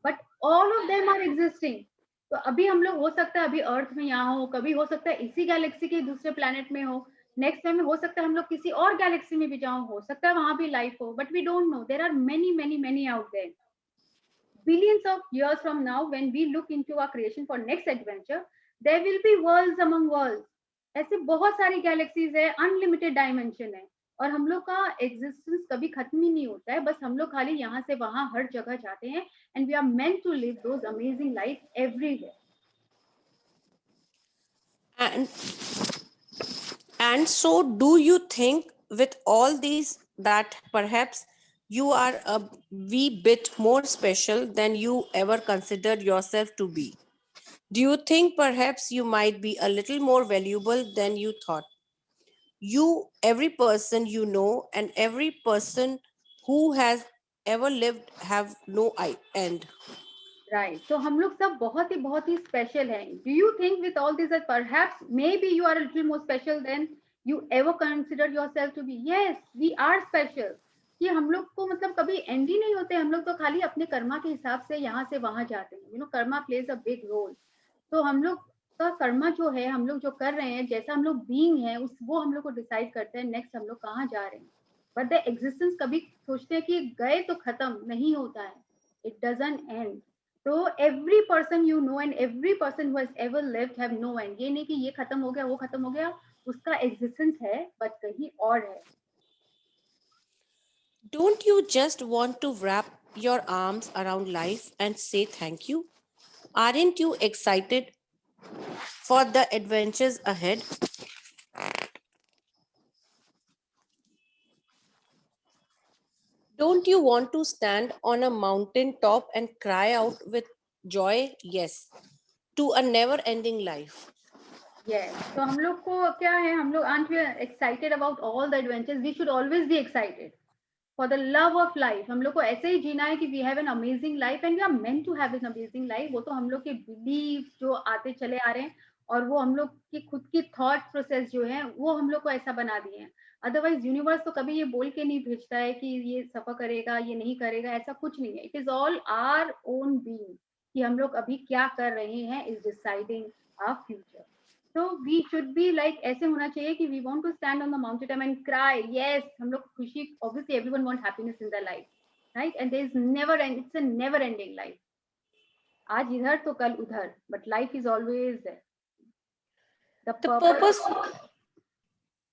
But all of them are existing. तो अभी हम लोग हो सकता है अभी अर्थ में यहाँ हो, कभी हो सकता है इसी गैलेक्सी के दूसरे प्लेनेट में हो, नेक्स्ट टाइम में हो सकता है हम लोग किसी और गैलेक्सी में भी जाओ, हो सकता है वहां भी लाइफ हो, but we don't know. There are many many many out there. Billions of years from now, when we look into our creation for next adventure, there will be worlds among worlds. ऐसे बहुत सारी galaxies है, unlimited dimension है, और हम लोग का existence कभी खत्म ही नहीं होता है. बस हम लोग खाली यहाँ से वहां हर जगह जाते हैं, and we are meant to live those amazing life everywhere. And so do you think with all these that perhaps you are a wee bit more special than you ever considered yourself to be? Do you think perhaps you might be a little more valuable than you thought? Every person you know, and every person who has ever lived have no end. Right. So हम लोग सब बहुत ही special हैं. Do you think with all this that perhaps maybe you are a little more special than you ever considered yourself to be? Yes, we are special. कि हम लोग को मतलब कभी एंड ही नहीं होते. हम लोग तो खाली अपने कर्मा के हिसाब से यहाँ से वहां जाते हैं. You know, karma plays a big role. तो हम लोग का कर्मा जो है, हम लोग जो कर रहे हैं, जैसा हम लोग बीइंग है, वो हम लोग को डिसाइड करते हैं नेक्स्ट हम लोग कहाँ जा रहे हैं. बट द एग्जिस्टेंस कभी सोचते हैं कि गए तो खत्म नहीं होता है. It doesn't and. तो every person you know and every person who has ever lived have no end. ये नहीं कि ये खत्म हो गया, वो खत्म हो गया, उसका एग्जिस्टेंस है बट कहीं और है. Don't you just want to wrap your arms around life and say thank you? Aren't you excited for the adventures ahead? Don't you want to stand on a mountain top and cry out with joy? Yes. To a never ending life. Yes. तो हम लोग को क्या है, हम लोग aren't we excited about all the adventures? We should always be excited. For the love of life, हम लोग को ऐसे ही जीना है कि we have an amazing life and we are meant to have an amazing life. वो तो हम लोग के belief जो आते चले आ रहे हैं और वो हम लोग की खुद की thought process जो है वो हम लोग को ऐसा बना दिए हैं. अदरवाइज यूनिवर्स तो कभी ये बोल के नहीं भेजता है कि ये सफर करेगा, ये नहीं करेगा, ऐसा कुछ नहीं है. It is all our own being कि हम लोग अभी क्या कर रहे हैं is deciding our future. So we should be like ऐसे होना चाहिए कि we want to stand on the mountain and cry. Yes, हम लोग खुशी, obviously everyone want happiness in their life, right? And there is never end, it's a never ending life. आज इधर तो कल उधर, but life is always there. The purpose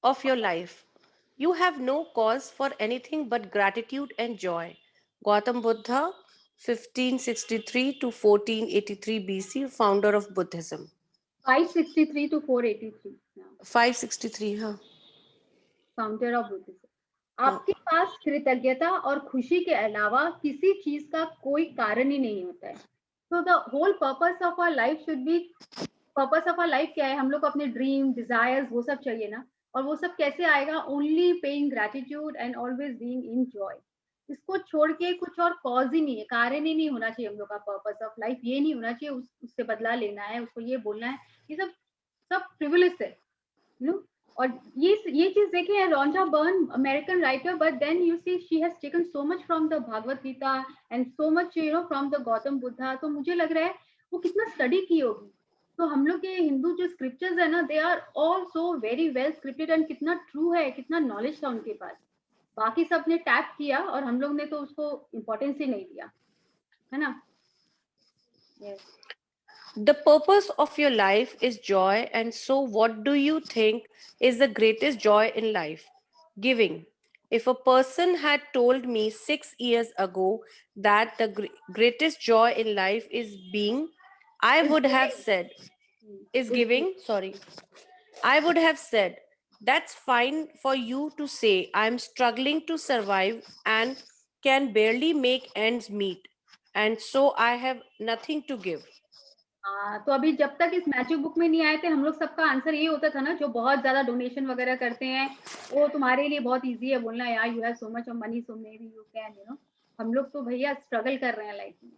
of your life. You have no cause for anything but gratitude and joy. Gautam Buddha, 1563 to 1483 BC, founder of Buddhism. 563 to 483. 563, हाँ. Founder of Buddhism. आपके पास कृतज्ञता और खुशी के अलावा किसी चीज का कोई कारण ही नहीं होता है. So the whole purpose of our life should be, purpose of our life क्या है, हम लोग को अपने ड्रीम डिजायर्स वो सब चाहिए ना, और वो सब कैसे आएगा, only paying gratitude and always being in joy. इसको छोड़ के कुछ और कॉज ही नहीं है, कारण ही नहीं होना चाहिए हम लोग का पर्पस ऑफ लाइफ. ये नहीं होना चाहिए उससे बदला लेना है, उसको ये बोलना है, ये सब सब फ्रिवोलस है, यू नो. और ये चीज देखिए, Rhonda Byrne American writer, but then you see she has taken so much from the Bhagavad Gita and so much you know from the Gautam Buddha. तो मुझे लग रहा है वो कितना स्टडी की होगी. तो हम लोग के हिंदू जो स्क्रिप्चर्स है ना, they are all so very well scripted and कितना ट्रू है, कितना नॉलेज था उनके पास. बाकी सब ने टैप किया और हम लोग ने तो उसको इम्पोर्टेंस ही नहीं दिया, है ना. yes. The purpose of your life is joy, and so what do you think is the greatest joy in life? Giving. If a person had told me 6 years ago that the greatest joy in life is being, I would have said, is giving, sorry. I would have said, that's fine for you to say. I'm struggling to survive and can barely make ends meet. And so I have nothing to give. तो अभी जब तक इस magic book में नहीं आए थे, हम लोग सबका आंसर ये होता था ना, जो बहुत ज्यादा डोनेशन वगैरह करते हैं, वो तुम्हारे लिए बहुत इजी है बोलना, यार you have so much of money so may be you can, you know. हम लोग तो भैया स्ट्रगल कर रहे हैं लाइफ में.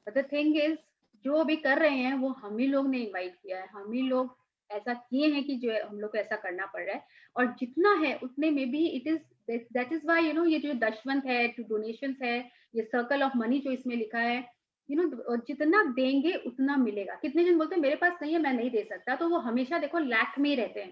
बट द थिंग इज, जो अभी कर रहे हैं वो हम ही लोग ने इन्वाइट किया है, हम ही लोग ऐसा किए हैं कि जो हम लोग को ऐसा करना पड़ रहा है. और जितना है उतने में भी it is, that is why you know, ये जो दशवंत है, टू डोनेशंस है, ये सर्कल ऑफ मनी जो इसमें लिखा है, यू नो, जितना देंगे उतना मिलेगा. कितने जन बोलते हैं मेरे पास नहीं है, मैं नहीं दे सकता, तो वो हमेशा देखो लैक में ही रहते हैं,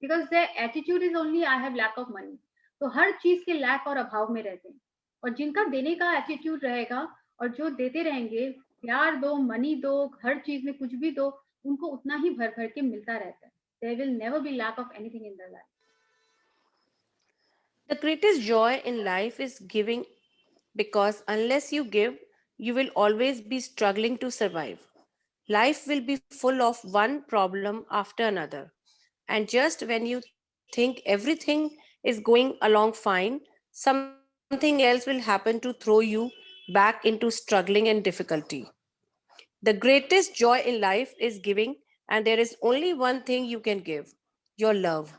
because their attitude is only I have lack of money. तो हर चीज के लैक और अभाव में रहते हैं. और जिनका देने का एटीट्यूड रहेगा और जो देते रहेंगे, प्यार दो, मनी दो, हर चीज में कुछ भी दो, उनको उतना ही भर भर के मिलता रहता है. There will never be lack of anything in their life. The greatest joy in life is giving, because unless you give, you will always be struggling to survive. Life will be full of one problem after another. And just when you think everything is going along fine, something else will happen to throw you back into struggling and difficulty. The greatest joy in life is giving, and there is only one thing you can give: your love.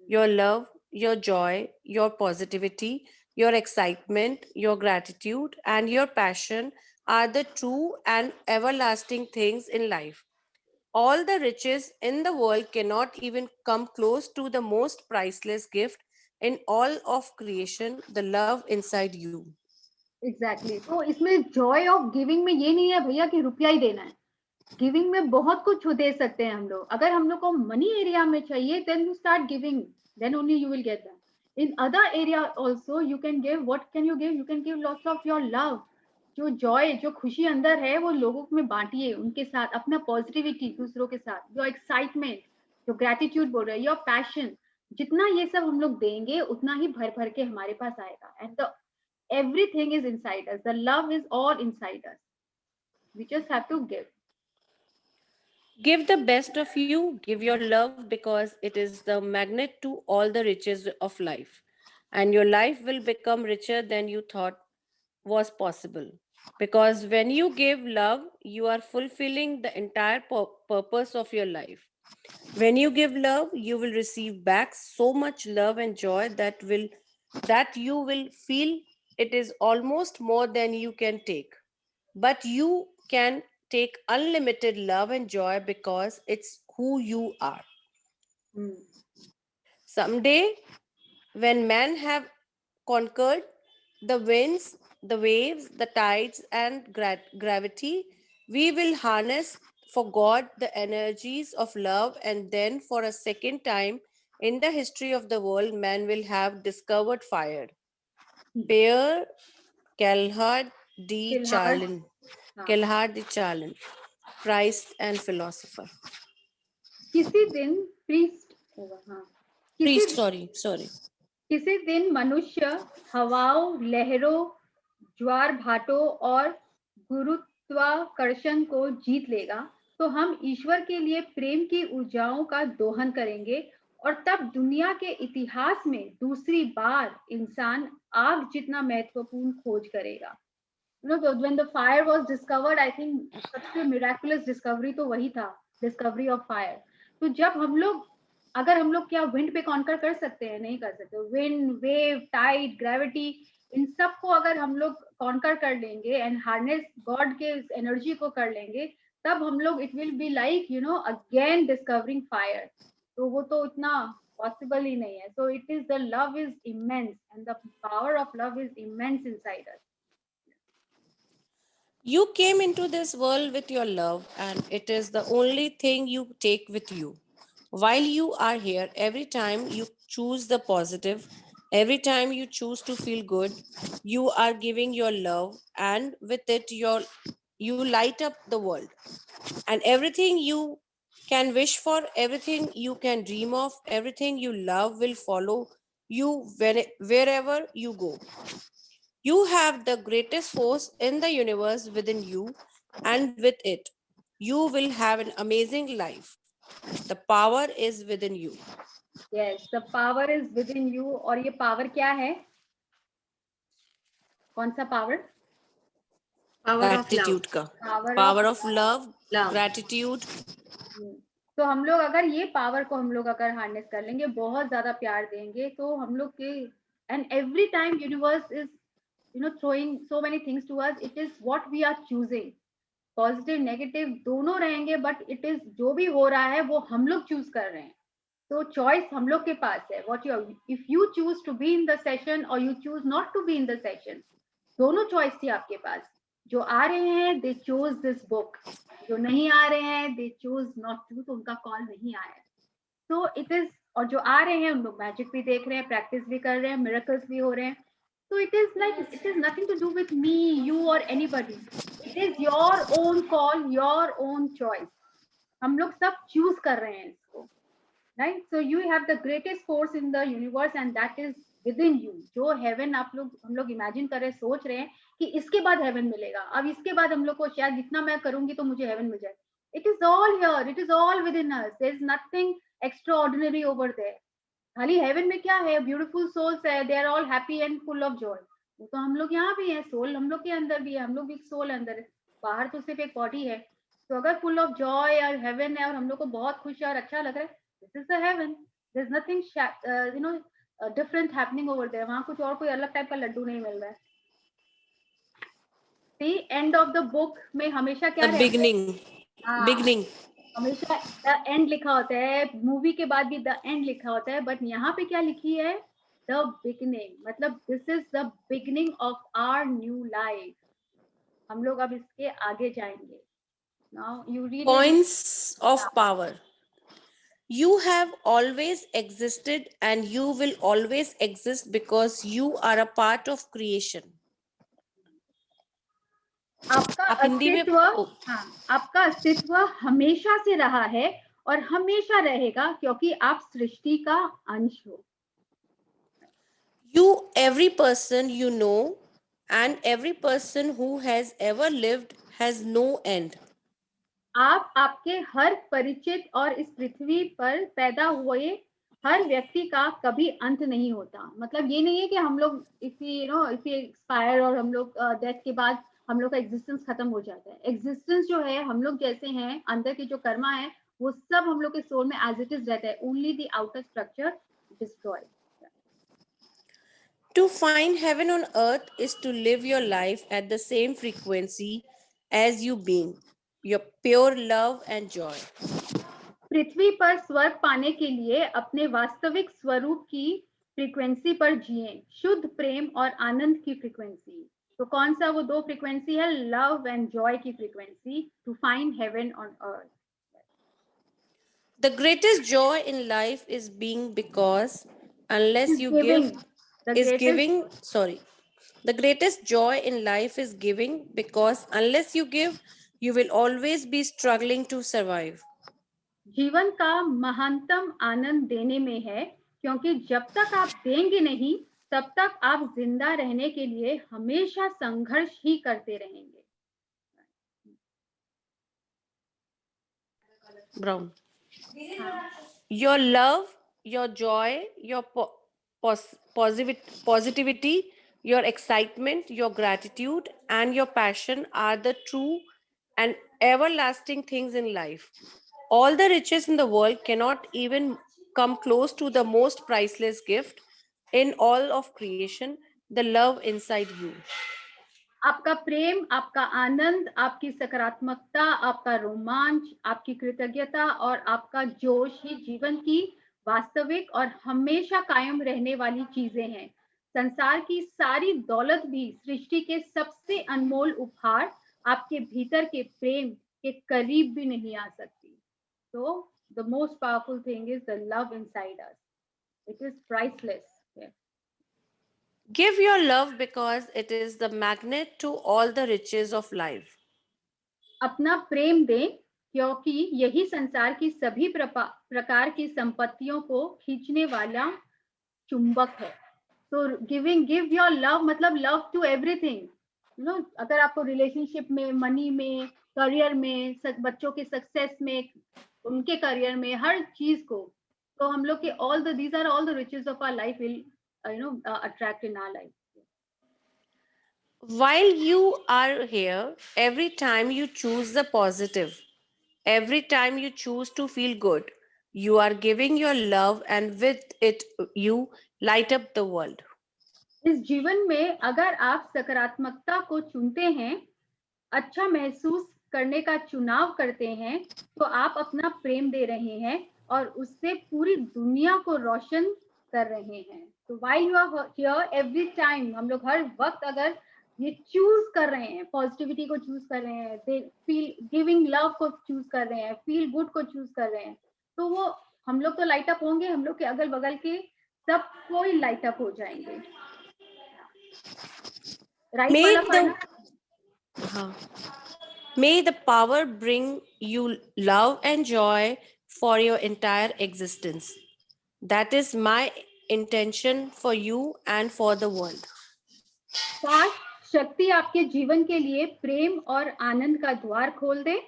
Your love, your joy, your positivity, your excitement, your gratitude, and your passion are the true and everlasting things in life. All the riches in the world cannot even come close to the most priceless gift in all of creation, the love inside you. Exactly. तो इसमें Joy of giving में ये नहीं है भैया कि रुपया ही देना है. गिविंग में बहुत कुछ दे सकते हैं हम लोग. अगर हम लोग को मनी एरिया में चाहिए, then you start giving, then only you will get that. In other area also you can give. What can you give? You can give lots of your love. जो जॉय, जो खुशी अंदर है, वो लोगों में बांटिए, उनके साथ अपना पॉजिटिविटी दूसरों के साथ, जो एक्साइटमेंट, जो ग्रेटिट्यूड बोल रहे हैं, योर पैशन. जितना ये सब हम लोग देंगे उतना ही भर भर के हमारे पास आएगा. And the everything is inside us. The love is all inside us. We just have to give. Give the best of you, give your love, because it is the magnet to all the riches of life. and your life will become richer than you thought was possible. Because when you give love, you are fulfilling the entire purpose of your life. When you give love, you will receive back so much love and joy that you will feel it is almost more than you can take. But you can take unlimited love and joy because it's who you are. Hmm. Someday, when men have conquered the winds, the waves, the tides, and gravity, we will harness for God the energies of love, and then, for a second time in the history of the world, man will have discovered fire. Pierre Calhard de फिलहाल Charlin, हाँ, Calhard de Charlin, priest and philosopher. किसी दिन priest होगा, हाँ, Priest, sorry. किसी दिन मनुष्य हवाओं, लहरों, ज्वार भाटों और गुरुत्वाकर्षण को जीत लेगा, तो हम ईश्वर के लिए प्रेम की ऊर्जाओं का दोहन करेंगे, और तब दुनिया के इतिहास में दूसरी बार इंसान आग जितना महत्वपूर्ण खोज करेगा. When the fire was discovered, I think सबसे miraculous discovery तो वही था, discovery of fire. तो जब हम लोग, अगर हम लोग क्या विंड पे कॉन्कर कर सकते हैं? नहीं कर सकते. विंड, वेव, टाइड, ग्रेविटी, इन सब को अगर हम लोग कॉन्कर कर लेंगे एंड हार्नेस गॉड के एनर्जी को कर लेंगे, तब हम लोग, it will be like again discovering fire. तो वो तो इतना पॉसिबल ही नहीं है. So it is the love is immense and the power of love is immense inside us. You came into this world with your love, and it is the only thing you take with you. While you are here, every time you choose the positive, every time you choose to feel good, you are giving your love, and with it, you light up the world. And everything you can wish for, everything you can dream of, everything you love will follow you wherever you go. You have the greatest force in the universe within you, and with it, you will have an amazing life. The power is within you. Yes, the power is within you. और ये power क्या है? कौन सा power? Power of love. Gratitude का. Power of love, gratitude. तो हम लोग अगर ये पावर को हम लोग अगर हार्नेस कर लेंगे, बहुत ज्यादा प्यार देंगे, तो हम लोग के, and every time universe is throwing so many things to us. It is what we are choosing. Positive negative दोनों रहेंगे, बट इट इज जो भी हो रहा है वो हम लोग चूज कर रहे हैं. तो चॉइस हम लोग के पास है. What you, if you choose to be in the session और you choose not to be in the session, दोनों चॉइस थी आपके पास. जो आ रहे हैं दे चूज दिस बुक, जो नहीं आ रहे हैं दे चूज नॉट टू, तो उनका कॉल नहीं आया. तो इट इज, और जो आ रहे हैं उन लोग मैजिक भी देख रहे हैं, प्रैक्टिस भी कर रहे हैं, मिरेकल्स भी हो रहे हैं. So it is like, it is nothing to do with me, you or anybody. It is your own call, your own choice. हम लोग सब choose कर रहे हैं इसको, right? So you have the greatest force in the universe and that is within you. जो heaven आप लोग, हम लोग imagine कर रहे हैं, सोच रहे हैं कि इसके बाद heaven मिलेगा, अब इसके बाद हम लोग को शायद जितना मैं करूंगी तो मुझे heaven मिल जाए. It is all here, it is all within us. There is nothing extraordinary over there. खाली हेवन में क्या है? ब्यूटीफुल सोल्स है, they are all happy and full of joy. वो तो हम लोग यहाँ भी है, सोल हम लोग के अंदर भी है, हम लोग भी सोल अंदर है, बाहर तो सिर्फ एक बॉडी है. तो अगर फुल ऑफ जॉय और हेवन है और हम लोग को बहुत खुश है और अच्छा लग रहा है, this is the heaven. There is nothing different happening over there. वहां कुछ और कोई अलग टाइप का लड्डू नहीं मिल रहा है. सी एंड ऑफ द बुक में हमेशा क्या है? बिगनिंग. हमेशा द एंड लिखा होता है, मूवी के बाद भी द एंड लिखा होता है, बट यहाँ पे क्या लिखी है? The beginning. मतलब this is the beginning of our new life. हम लोग अब इसके आगे जाएंगे. Now you read Points of power. You have always existed and you will always exist because you are a part of creation. आपका अस्तित्व, हाँ, आपका अस्तित्व हमेशा से रहा है और हमेशा रहेगा, क्योंकि आप सृष्टि का अंश हो. You, every person you know, and every person who has ever lived has no end. आप आपके हर परिचित और इस पृथ्वी पर पैदा हुए हर व्यक्ति का कभी अंत नहीं होता। मतलब ये नहीं है कि हम लोग इफ एक्सपायर और हम लोग डेथ के बाद हम लोग का एग्जिस्टेंस खत्म हो जाता है। एग्जिस्टेंस जो है हम लोग जैसे हैं, अंदर की जो कर्मा है वो सब हम लोग के सोल में एज इट इज रहता है, only the outer structure destroy. To find heaven on earth is to live your life at the same frequency as you being, your pure love and joy. पृथ्वी पर स्वर्ग पाने के लिए अपने वास्तविक स्वरूप की फ्रीक्वेंसी पर जिएं, शुद्ध प्रेम और आनंद की फ्रीक्वेंसी। तो कौन सा वो दो फ्रीक्वेंसी है? लव एंड जॉय की frequency, to find heaven on earth. The greatest joy in life is being, because unless you give is giving, sorry. The greatest joy in life is giving, because unless you give, you will always be struggling to survive. जीवन का महानतम आनंद देने में है, क्योंकि जब तक आप देंगे नहीं तब तक आप जिंदा रहने के लिए हमेशा संघर्ष ही करते रहेंगे। Brown. Your love, your joy, your positivity, your excitement, your gratitude, and your passion are the true and everlasting things in life. All the riches in the world cannot even come close to the most priceless gift in all of creation, the love inside you. आपका प्रेम, आपका आनंद, आपकी सकारात्मकता, आपका रोमांच, आपकी कृतज्ञता और आपका जोश ही जीवन की वास्तविक और हमेशा कायम रहने वाली चीजें हैं। संसार की सारी दौलत भी सृष्टि के सबसे अनमोल उपहार आपके भीतर के प्रेम के करीब भी नहीं आ सकती। So the most powerful thing is the love inside us. It is priceless. Yeah. Give your love, because it is the magnet to all the riches of life. अपना प्रेम दें, क्योंकि यही संसार की सभी प्रकार की संपत्तियों को खींचने वाला चुंबक है। तो give your love मतलब love to everything. अगर आपको रिलेशनशिप में, मनी में, करियर में, बच्चों के सक्सेस में, उनके करियर में, हर चीज को, तो हम लोग के these are all the riches of our life will attract in our life. While you are here, every time you choose the positive, every time you choose to feel good, you are giving your love, and with it, you light up the world. इस जीवन में अगर आप सकारात्मकता को चुनते हैं, अच्छा महसूस करने का चुनाव करते हैं, तो आप अपना प्रेम दे रहे हैं और उससे पूरी दुनिया को रोशन कर रहे हैं। तो while you are here, every time, हम लोग हर वक्त अगर ये चूज कर रहे हैं, पॉजिटिविटी को चूज कर रहे हैं, फील गिविंग लव को चूज कर रहे हैं, फील गुड को चूज कर रहे हैं, तो वो हम लोग तो लाइट अप होंगे, हम लोग के अगल बगल के सब कोई लाइट अप हो जाएंगे। May the power bring you love and joy for your entire existence. That is my intention for you and for the world. काश शक्ति आपके जीवन के लिए प्रेम और आनंद का द्वार खोल दे।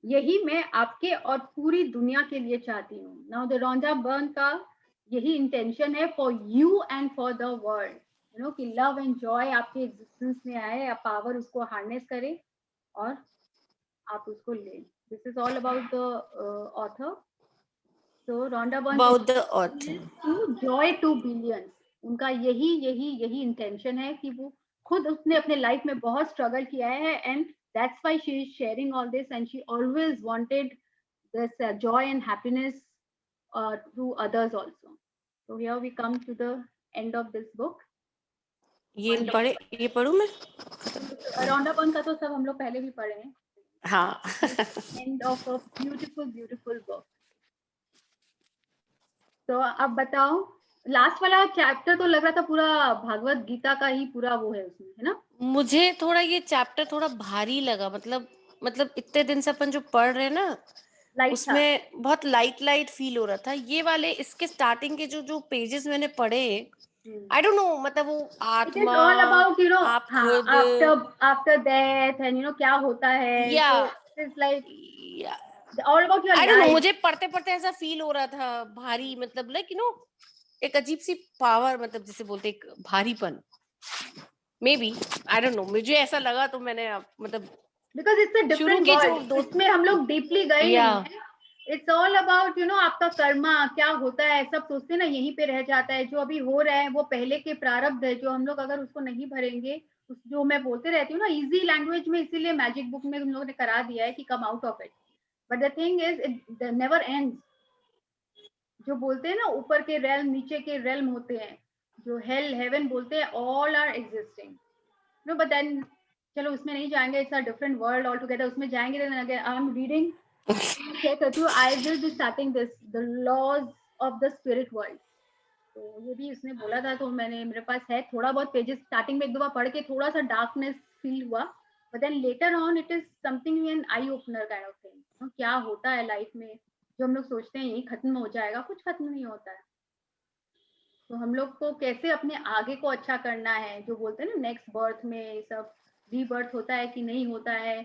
यही मैं आपके और पूरी दुनिया के लिए चाहती हूँ। नाउ द रोंडा बर्न का यही इंटेंशन है for you and for the world, कि लव एंड जॉय आपके एग्जिस्टेंस में आए, आप पावर उसको हार्नेस करें और आप उसको लें। This is all about the author. So Rhonda Byrne about the author, to joy to billions, उनका यही इंटेंशन है कि वो खुद उसने अपने लाइफ में बहुत स्ट्रगल किया है, and that's why she is sharing all this, and she always wanted this joy and happiness to others also. So here we come to the end of this book. ये पढ़ूं मैं? Rhonda Byrne का तो सब हम लोग पहले भी पढ़े हैं। हाँ। End of a beautiful book. तो अब बताओ, लास्ट वाला चैप्टर तो लग रहा था पूरा भागवत गीता का ही पूरा वो है उसमें, है ना? मुझे थोड़ा ये चैप्टर थोड़ा भारी लगा, मतलब इतने दिन से अपन जो पढ़ रहे हैं ना, उसमें बहुत लाइट फील हो रहा था। ये वाले इसके स्टार्टिंग के जो पेजेस मैंने पढ़े, आई डोंट नो, मतलब वो आत्मा, ऑल अबाउट आप खुद आफ्टर डेथ एंड क्या होता है, या it's like all about your I don't no, life. मुझे पढ़ते पढ़ते ऐसा फील हो रहा था भारी, मतलब लाइक यू नो एक अजीब सी पावर, मतलब जिसे बोलते एक भारीपन, maybe I don't know, मुझे ऐसा लगा तो मैंने मतलब बिकॉज इट्स अ शुरू डिफरेंट के जो वर्ल्ड, इसमें हम लोग डीपली गए या नहीं है। It's all about you know आपका कर्मा क्या होता है, सब सोचते हैं ना यहीं पे रह जाता है। जो अभी हो रहा है वो पहले के प्रारब्ध है, जो हम लोग अगर उसको नहीं भरेंगे, जो मैं बोलते रहती हूँ ना इजी लैंग्वेज में, इसीलिए मैजिक बुक में हम लोगों ने करा दिया है कि come out of it. But the thing is it never ends. जो बोलते हैं ना ऊपर के रेल्म नीचे के रेल्म होते हैं, जो हेल हेवन बोलते हैं, all are existing no. But then चलो उसमें नहीं जाएंगे, it's a different world all together. उसमें जाएंगे then again I am reading, क्या कहती हूँ, I will be starting this the laws of the spirit world. तो ये भी उसने बोला था, तो मैंने, मेरे पास है थोड़ा बहुत पेजेस, स्टार्टिंग में एक दो बार पढ़ के थोड़ा सा डार्कनेस फील हुआ, but then later on it is something an eye opener kind of thing. क्या होता है लाइफ में, जो हम लोग सोचते हैं यही खत्म हो जाएगा, कुछ खत्म नहीं होता है। तो हम लोग को कैसे अपने आगे को अच्छा करना है, जो बोलते हैं ना नेक्स्ट बर्थ में सब रीबर्थ होता है कि नहीं होता है,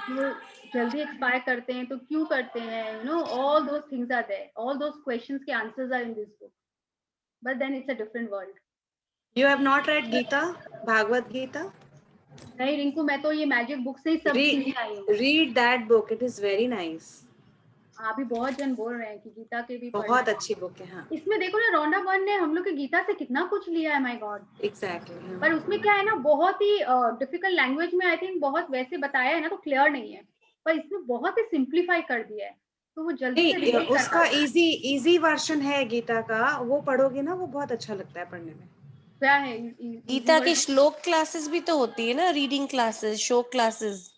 जो जल्दी एक्सपायर करते हैं तो क्यों करते हैं, you know all those things are there, all those questions के answers are in this book, but then it's a different world. You have not read Gita, Bhagavad Gita? नहीं रिंकू, मैं तो ये मैजिक बुक से ही सब सीख आई हूँ। Read that book. It is very nice. अभी बहुत जन बोल रहे हैं कि गीता के भी पढ़ना बहुत है। अच्छी बुक है। हाँ, इसमें देखो ना रोंडा बर्न ने हम लोग के गीता से कितना कुछ लिया है, माय गॉड। एग्जैक्टली। पर उसमें क्या है ना, बहुत ही डिफिकल्ट लैंग्वेज में आई थिंक बहुत वैसे बताया है ना, तो क्लियर नहीं है, पर इसमें बहुत ही सिंप्लीफाई कर दिया है, तो वो जल्दी से नहीं, रिलेट कर उसका पाते हैं। इजी वर्जन है गीता का, वो पढ़ोगे ना वो बहुत अच्छा लगता है पढ़ने में। क्या है गीता की श्लोक क्लासेस भी तो होती है ना, रीडिंग क्लासेस, शोक क्लासेस,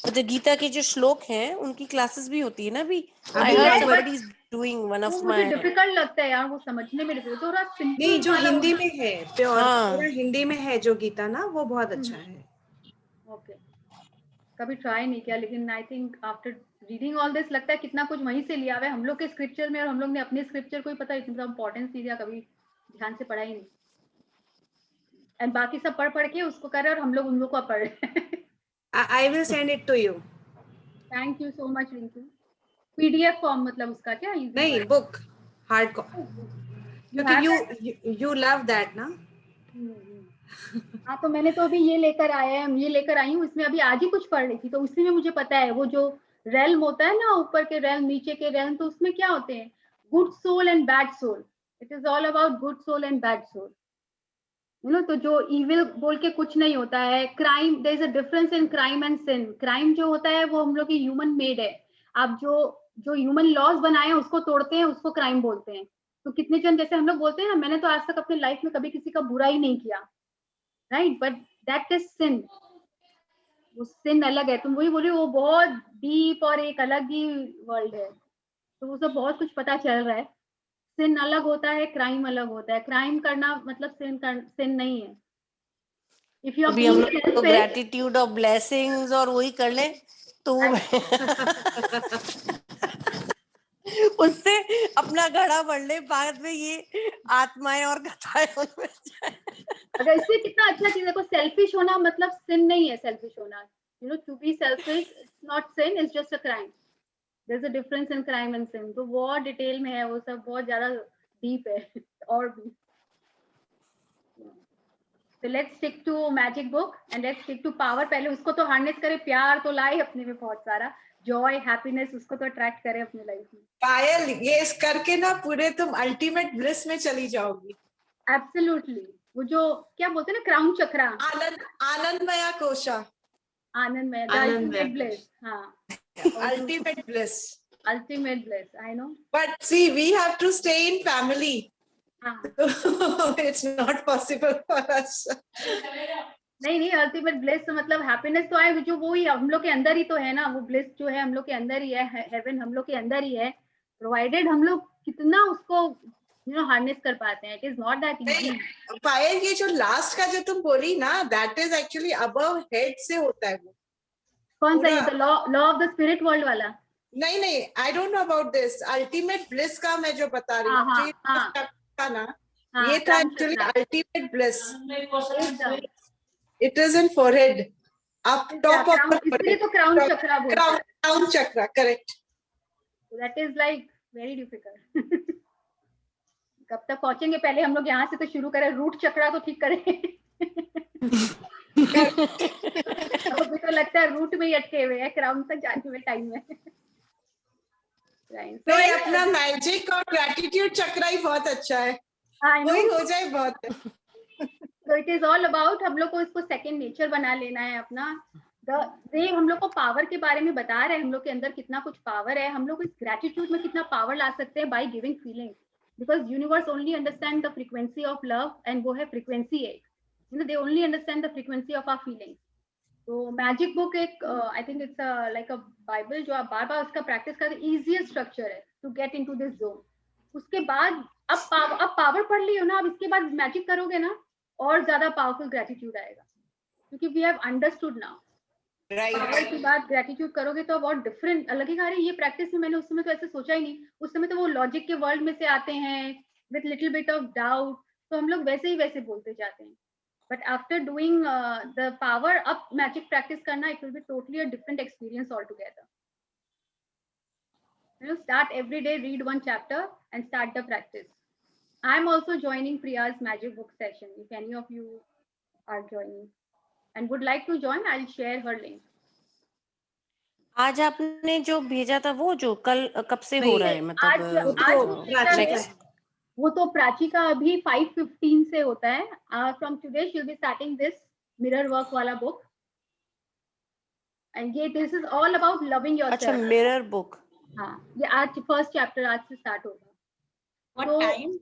मतलब गीता के जो श्लोक हैं उनकी क्लासेस भी होती है ना अभी। आई अभी हर्ड है, somebody is doing one वो of मुझे my डिफिकल्ट लगता है यार, वो समझने में डिफिकल्ट, थोड़ा नहीं, सिंपल जो वाला हिंदी होना। में है, प्योर हाँ पूरा हिंदी में है जो गीता ना, वो बहुत अच्छा है। ओके, कभी ट्राई नहीं किया, लेकिन I think after reading all this लगता है कितना कुछ वहीं से लिया हुआ है हम लोग के स्क्रिप्चर में, और हम लोग ने अपने स्क्रिप्चर को ही पता इतना इंपॉर्टेंस नहीं दिया, कभी ध्यान से पढ़ा ही नहीं, एंड बाकी सब पढ़ पढ़ के उसको कर रहे हैं और हम लोग उन लोग को पढ़ रहे हैं। I will send it to you. Thank you so much Rinku. PDF form मतलब उसका क्या इजी नहीं, word? Book hard copy, you क्योंकि हैव you love that ना। हाँ, तो मैंने तो अभी ये लेकर आई हूँ, इसमें अभी आज ही कुछ पढ़ रही थी, तो उसी में मुझे पता है वो जो रेल्म होता है ना, ऊपर के रेल्म नीचे के रेल्म, तो उसमें क्या होते हैं, good soul and bad soul. It is all about good soul and bad soul, you know. तो जो इविल बोल के कुछ नहीं होता है, crime, there is a difference in crime and sin. Crime जो होता है वो हम लोग की ह्यूमन मेड है, आप जो जो ह्यूमन लॉज बनाए हैं उसको तोड़ते हैं, उसको क्राइम बोलते हैं। तो कितने जन, जैसे हम लोग बोलते हैं ना, मैंने तो आज तक अपनी लाइफ में कभी किसी का बुरा ही नहीं किया, राइट, बट दैट इज सिन। वो सिन अलग है, तुम वही बोल रही हो, वो बहुत डीप और एक अलग ही वर्ल्ड है, तो वो सब बहुत कुछ पता चल रहा है। सिन अलग होता है, क्राइम अलग होता है। क्राइम करना मतलब सिन नहीं है। इफ यू आर अभी हम बीइंग लोग तो सेल्फिश, ग्रेटिट्यूड और ब्लेसिंग्स और वही कर ले तो वो उससे अपना घड़ा बढ़ ले, बाद में ये आत्माएं और कथाएं उनमें जाए। अगर इससे कितना अच्छा चीज है, को सेल्फिश होना मतलब सिन नहीं है। सेल्फिश होना, you know, to be selfish it's not sin, it's just a crime. There is a difference in crime and sin. तो बहुत डिटेल में है वो सब, बहुत ज्यादा डीप है और भी। So let's stick to magic book and let's stick to power। पहले उसको तो हार्नेस करे, प्यार तो लाए अपने में बहुत सारा, जॉय हैप्पीनेस उसको तो अट्रैक्ट करे अपनी लाइफ में। पायल, ये करके ना पूरे तुम अल्टीमेट ब्लिस में चली जाओगी। एब्सोल्युटली, वो जो क्या बोलते हैं ना, क्राउन चक्रा, आनंदमया कोशा, आनंदमय, द अल्टीमेट ब्लिस। हाँ, ultimate bliss. Ultimate bliss, I know. But see, we have to stay in family. हाँ, It's not possible for us. नहीं अल्टीमेट ब्लिस तो मतलब हैप्पीनेस तो आए, जो वो ही हम लोग के अंदर ही तो है ना, वो ब्लिस जो है हम लोग के अंदर ही है, हेवन हम लोग के अंदर ही है, प्रोवाइडेड हम लोग कितना उसको यू नो हार्नेस कर पाते हैं। It is not that easy. Payal, ये जो लास्ट का जो तुम बोली ना, that is actually above head से होता है वो। कौन सा, ये तो law of the spirit world वाला? नहीं, I don't know about this. Ultimate bliss का मैं जो बता रही हूँ, जो ये था ना, ये था actually ultimate bliss. It is in forehead, up top of the forehead. इसलिए तो क्राउन चक्रा बोलते हैं। Crown chakra, correct. That is like very difficult. कब तक पहुंचेंगे? पहले हम लोग यहाँ से तो शुरू करें, रूट चक्रा तो ठीक करें। अभी तो लगता है रूट में ही अटके हुए हैं, क्राउन तक जाने में टाइम है। तो ये अपना मैजिक और ग्रैटिट्यूड चक्र ही बहुत अच्छा है, वही हो जाए बहुत है। So it is all about हम लोग को इसको सेकंड नेचर बना लेना है अपना। हम लोग को पावर के बारे में बता रहे हैं, हम लोग के अंदर कितना कुछ पावर है, हम लोग इस ग्रेटिट्यूड में कितना पावर ला सकते हैं by giving feelings, because universe only understand the frequency of love, and वो है फ्रीक्वेंसी एक, you know, they only understand the frequency of our feelings. तो मैजिक बुक एक I think it's like a bible, जो आप बार बार उसका प्रैक्टिस करें, इजीएस्ट स्ट्रक्चर है to get into this zone. उसके बाद अब पावर पढ़ ली हो ना, अब इसके बाद मैजिक करोगे ना, और ज्यादा पावरफुल ग्रेटिट्यूड आएगा, क्योंकि we have understood now. Power की बात ग्रेटिट्यूड करोगे तो बहुत डिफरेंट लगेगा। अरे ये प्रैक्टिस में मैंने उस समय तो ऐसे सोचा ही नहीं, उस समय तो वो लॉजिक के वर्ल्ड में से आते हैं with little bit of doubt, तो हम लोग वैसे ही वैसे बोलते जाते हैं। But after doing the power up magic practice करना, it will be totally a different experience all together. You know, start every day, read one chapter and start the practice. I'm also joining Priya's magic book session. If any of you are joining and would like to join, I'll share her link. आज आपने जो भेजा था वो जो कल कब से हो रहा है, मतलब वो तो प्राची का अभी 5:15 से होता है। From today she'll be starting this mirror work वाला book, and ये this is all about loving yourself. अच्छा, मिरर बुक। हाँ, ये आज फर्स्ट चैप्टर आज से स्टार्ट होगा। What time?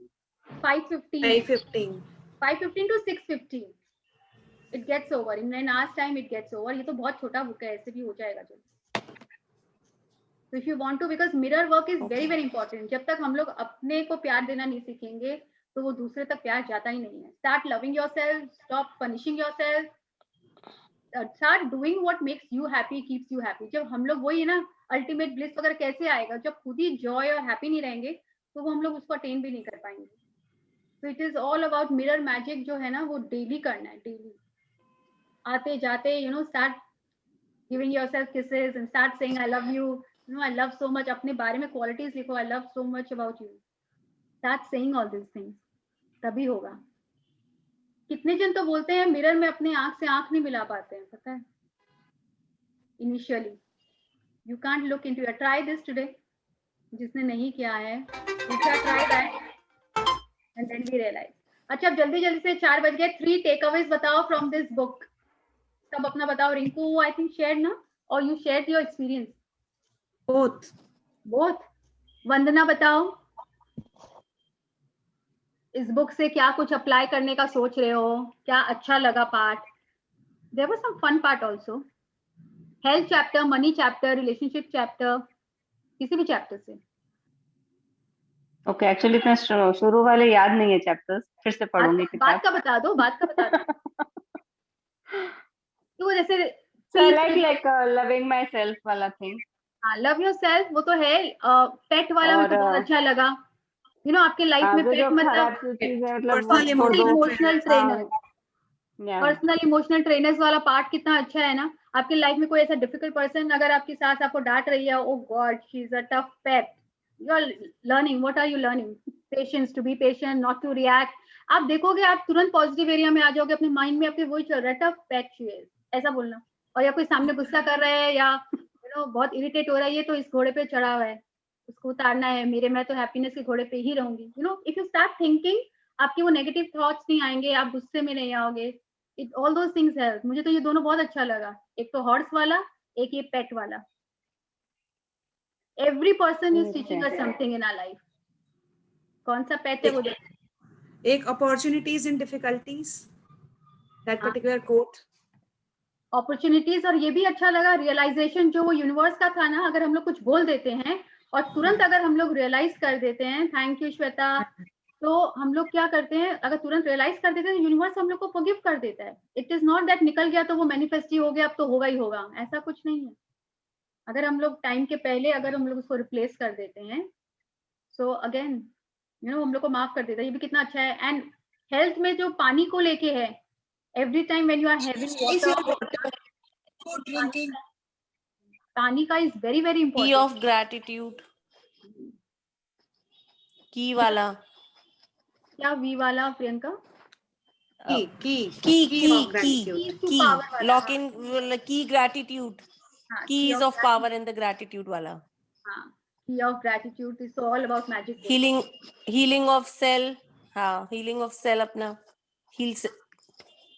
5:15 to 6:15 it gets over in 9 hours time, it gets over। ये तो बहुत छोटा बुक है, ऐसे भी हो जाएगा जो। So if you want to, because mirror work is very very important। जब तक हम लोग अपने को प्यार देना नहीं सीखेंगे तो वो दूसरे तक प्यार जाता ही नहीं है। Start loving yourself, stop punishing yourself, start doing what makes you happy, keeps you happy। जब हम लोग वही है ना, अल्टीमेट ब्लिस वगैरह कैसे आएगा? जब खुद ही जॉय और हैप्पी नहीं रहेंगे तो वो हम लोग उसको अटेन भी नहीं कर पाएंगे। तो it is all about mirror magic जो है ना, वो डेली करना है, डेली आते जाते, you know, start giving yourself kisses and start saying I love you, you know, I love so much. अपने बारे में क्वालिटीज लिखो, I love so much about you. Start saying all this things, तभी होगा। कितने जन तो बोलते हैं मिरर में अपने आंख से आंख नहीं मिला पाते हैं, पता है, initially. You can't look into it. Try this today. जिसने नहीं किया है, try that and then we realize। अच्छा, अब जल्दी जल्दी से 4 बज गए। 3 takeaways बताओ from this book। सब अपना बताओ। रिंकू I think shared ना, or you shared your experience? Both। वंदना बताओ, इस बुक से क्या कुछ अप्लाई करने का सोच रहे हो, क्या अच्छा लगा part? There was some fun part also। Health chapter, money chapter, relationship chapter, किसी भी चैप्टर से। ओके, एक्चुअली इतना शुरू वाले याद नहीं है चैप्टर्स, फिर से पढ़ूंगी किताब। बात का बता दो, बात का बता दो। तो जैसे लाइक लविंग माय सेल्फ वाला थिंग। हाँ, लव योरसेल्फ वो तो है। पेट वाला मुझे बहुत अच्छा लगा। यू नो, आपके लाइफ में पेट मतलब emotional trainer, personal emotional trainers वाला पार्ट कितना अच्छा है ना। आपके लाइफ में कोई ऐसा डिफिकल्ट पर्सन, अगर आपकी सास आपको डांट रही है, oh God she is a tough pet, you are learning, what are you learning? Patience, to be patient, not to react. आप देखोगे, आप तुरंत पॉजिटिव एरिया में आ जाओगे, अपने माइंड में आपके वही चल रहा है, टफ पेट शी इज, ऐसा बोलना। और या कोई सामने गुस्सा कर रहा है या यू नो बहुत इरिटेट हो रहा है, ये तो इस घोड़े पे चढ़ा हुआ है, उसको उतारना है, मैं तो हैप्पीनेस के घोड़े पे ही रहूंगी। You know, if you start thinking, आपके वो नेगेटिव थॉट्स नहीं आएंगे, आप गुस्से में नहीं आओगे। It all those things help। मुझे तो ये दोनों बहुत अच्छा लगा, एक तो हॉर्स वाला, एक ये पेट वाला। Every person is teaching us something in our life। कौन सा पेट है वो देखो। एक opportunities in difficulties, that particular quote। opportunities, और ये भी अच्छा लगा रियलाइजेशन, जो वो यूनिवर्स का था ना, अगर हम लोग कुछ बोल देते हैं और तुरंत अगर हम लोग रियलाइज कर देते हैं, थैंक यू श्वेता, तो हम लोग क्या करते हैं, अगर तुरंत रियलाइज कर देते हैं, यूनिवर्स हम लोग को फॉरगिव कर देता है। इट इज नॉट दैट निकल गया तो वो मैनिफेस्ट ही हो गया, अब तो होगा ही होगा, ऐसा कुछ नहीं है। अगर हम लोग टाइम के पहले अगर हम लोग उसको रिप्लेस कर देते हैं, सो अगेन यू नो हम लोग को माफ कर देता है। ये भी कितना अच्छा है। एंड हेल्थ में जो पानी को लेके है, every time when you are having water, पानी का is very very important. Of gratitude, की वाला क्या वी वाला प्रियंका? की लॉक इन की gratitude keys of power in the gratitude वाला. हाँ, key of gratitude is all about magic. Healing of cell. हाँ, हीलिंग ऑफ सेल अपना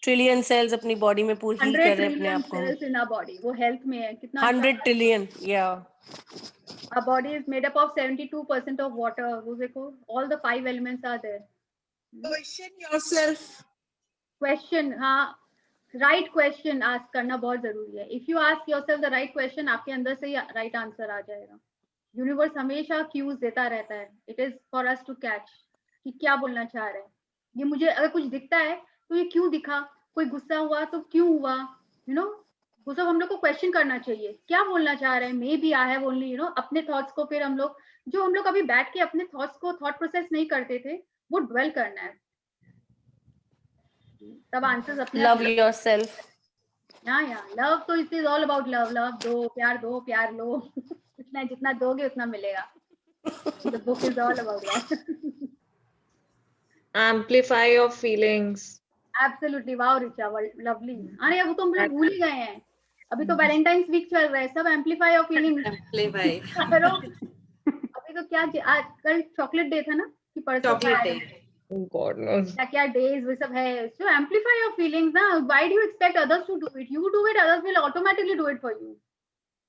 ट्रिलियन सेल्स अपनी बॉडी में पूरी हील कर रहे हैं अपने आप को. 100 trillion cells in our body. वो हेल्थ में है कितना. 100 trillion. Yeah. Our body is made up of 72% of water. वो देखो, all the 5 elements are there. Question yourself. Question, हाँ, right question ask करना बहुत जरूरी है. If you ask yourself the right question, आपके अंदर से ही right answer आ जाएगा. Universe हमेशा cues देता रहता है. It is for us to catch कि क्या बोलना चाह रहे हैं. ये मुझे अगर कुछ दिखता है तो ये क्यों दिखा, कोई गुस्सा हुआ तो क्यों हुआ, यू नो, वो सब हम लोग को क्वेश्चन करना चाहिए. क्या बोलना चाह रहे हैं, maybe I have only, you know, अपने थॉट्स को फिर हम लोग अभी बैठ के अपने थॉट्स को थॉट प्रोसेस नहीं करते थे, वो ड्वेल करना है, तब आंसर्स अपने. Love yourself. या लव तो it is all about love. Love दो, प्यार लो. जितना दोगे उतना मिलेगा. The book is all about that. Amplify your feelings. Absolutely, wow Richa, lovely. अरे वो तो हम लोग भूल ही गए हैं. अभी तो वैलेंटाइंस वीक चल रहा है, सब एम्पलीफाई योर फीलिंग्स. अभी तो क्या आज कल चॉकलेट डे था ना कि परसों चॉकलेट डे. God knows. क्या डेज वो सब है. So amplify your feelings ना. Why do you expect others to do it? You do it, others will automatically do it for you.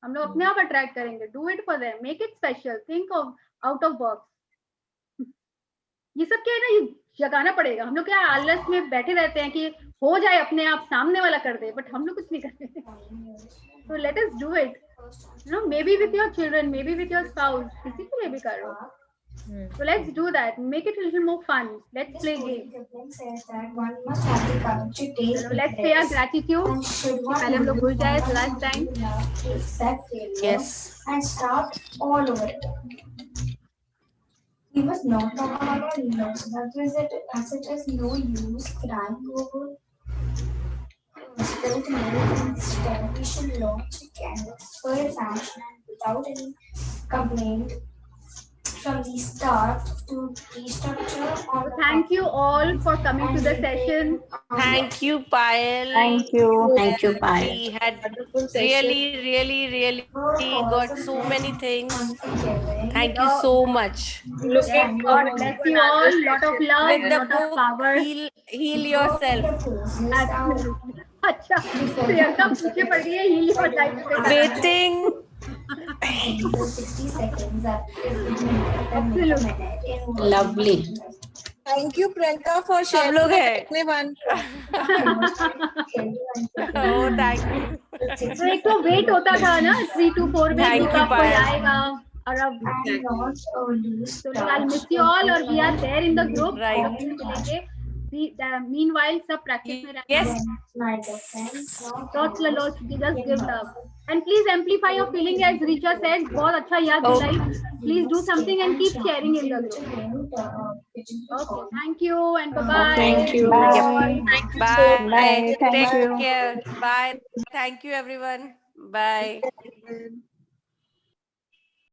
हम लोग अपने आप अट्रैक्ट करेंगे. Do it for them. Make it special. Think of out of box. ये सब क्या है ना, ये जगाना पड़ेगा. हम लोग क्या आलस में बैठे रहते हैं कि हो जाए अपने आप, सामने वाला कर दे, बट हम लोग कुछ नहीं करते. So let us do it. You know, maybe with your children, maybe with your spouse, किसी के लिए भी करो. So let's do that. Make it a little more fun. Let's play games. So let's say our gratitude. पहले हम लोग भूल जाए last time. Yes. And start all over it. We must not talk about our loss, but as it is no use crying over. There is no instead we should launch a candle for a fashion and without any complaint from the start to restructure. Thank you all for coming to the session. Thank you, Payal. Thank you. Thank you, Payal. We had really got so many things. Thank you so much. God bless you all. Lot of love, With the lot of book, power. heal yourself. Absolutely. अच्छा, प्रियंका पीछे पड़ गई है. heal your life. Waiting. 60 seconds. Absolutely. Lovely. Thank you, Priyanka, for sharing. लोग हैं. Everyone. Oh, thank you. तो एक तो वेट होता था ना 3 to 4 में Thank you, आपको Payal. आएगा, और अब so I'll miss you all, और we are there in the group. Right. मिलेंगे. Meanwhile सब प्रैक्टिस में रहना. Yes. Lots just give love. And please amplify your feeling, as Richa said. बहुत अच्छा याद दिलाई. Please do something and keep sharing in the group. Okay, thank you and bye-bye. Thank you. Bye. Bye. Thank Take you. care. Bye. Thank you, everyone. Bye.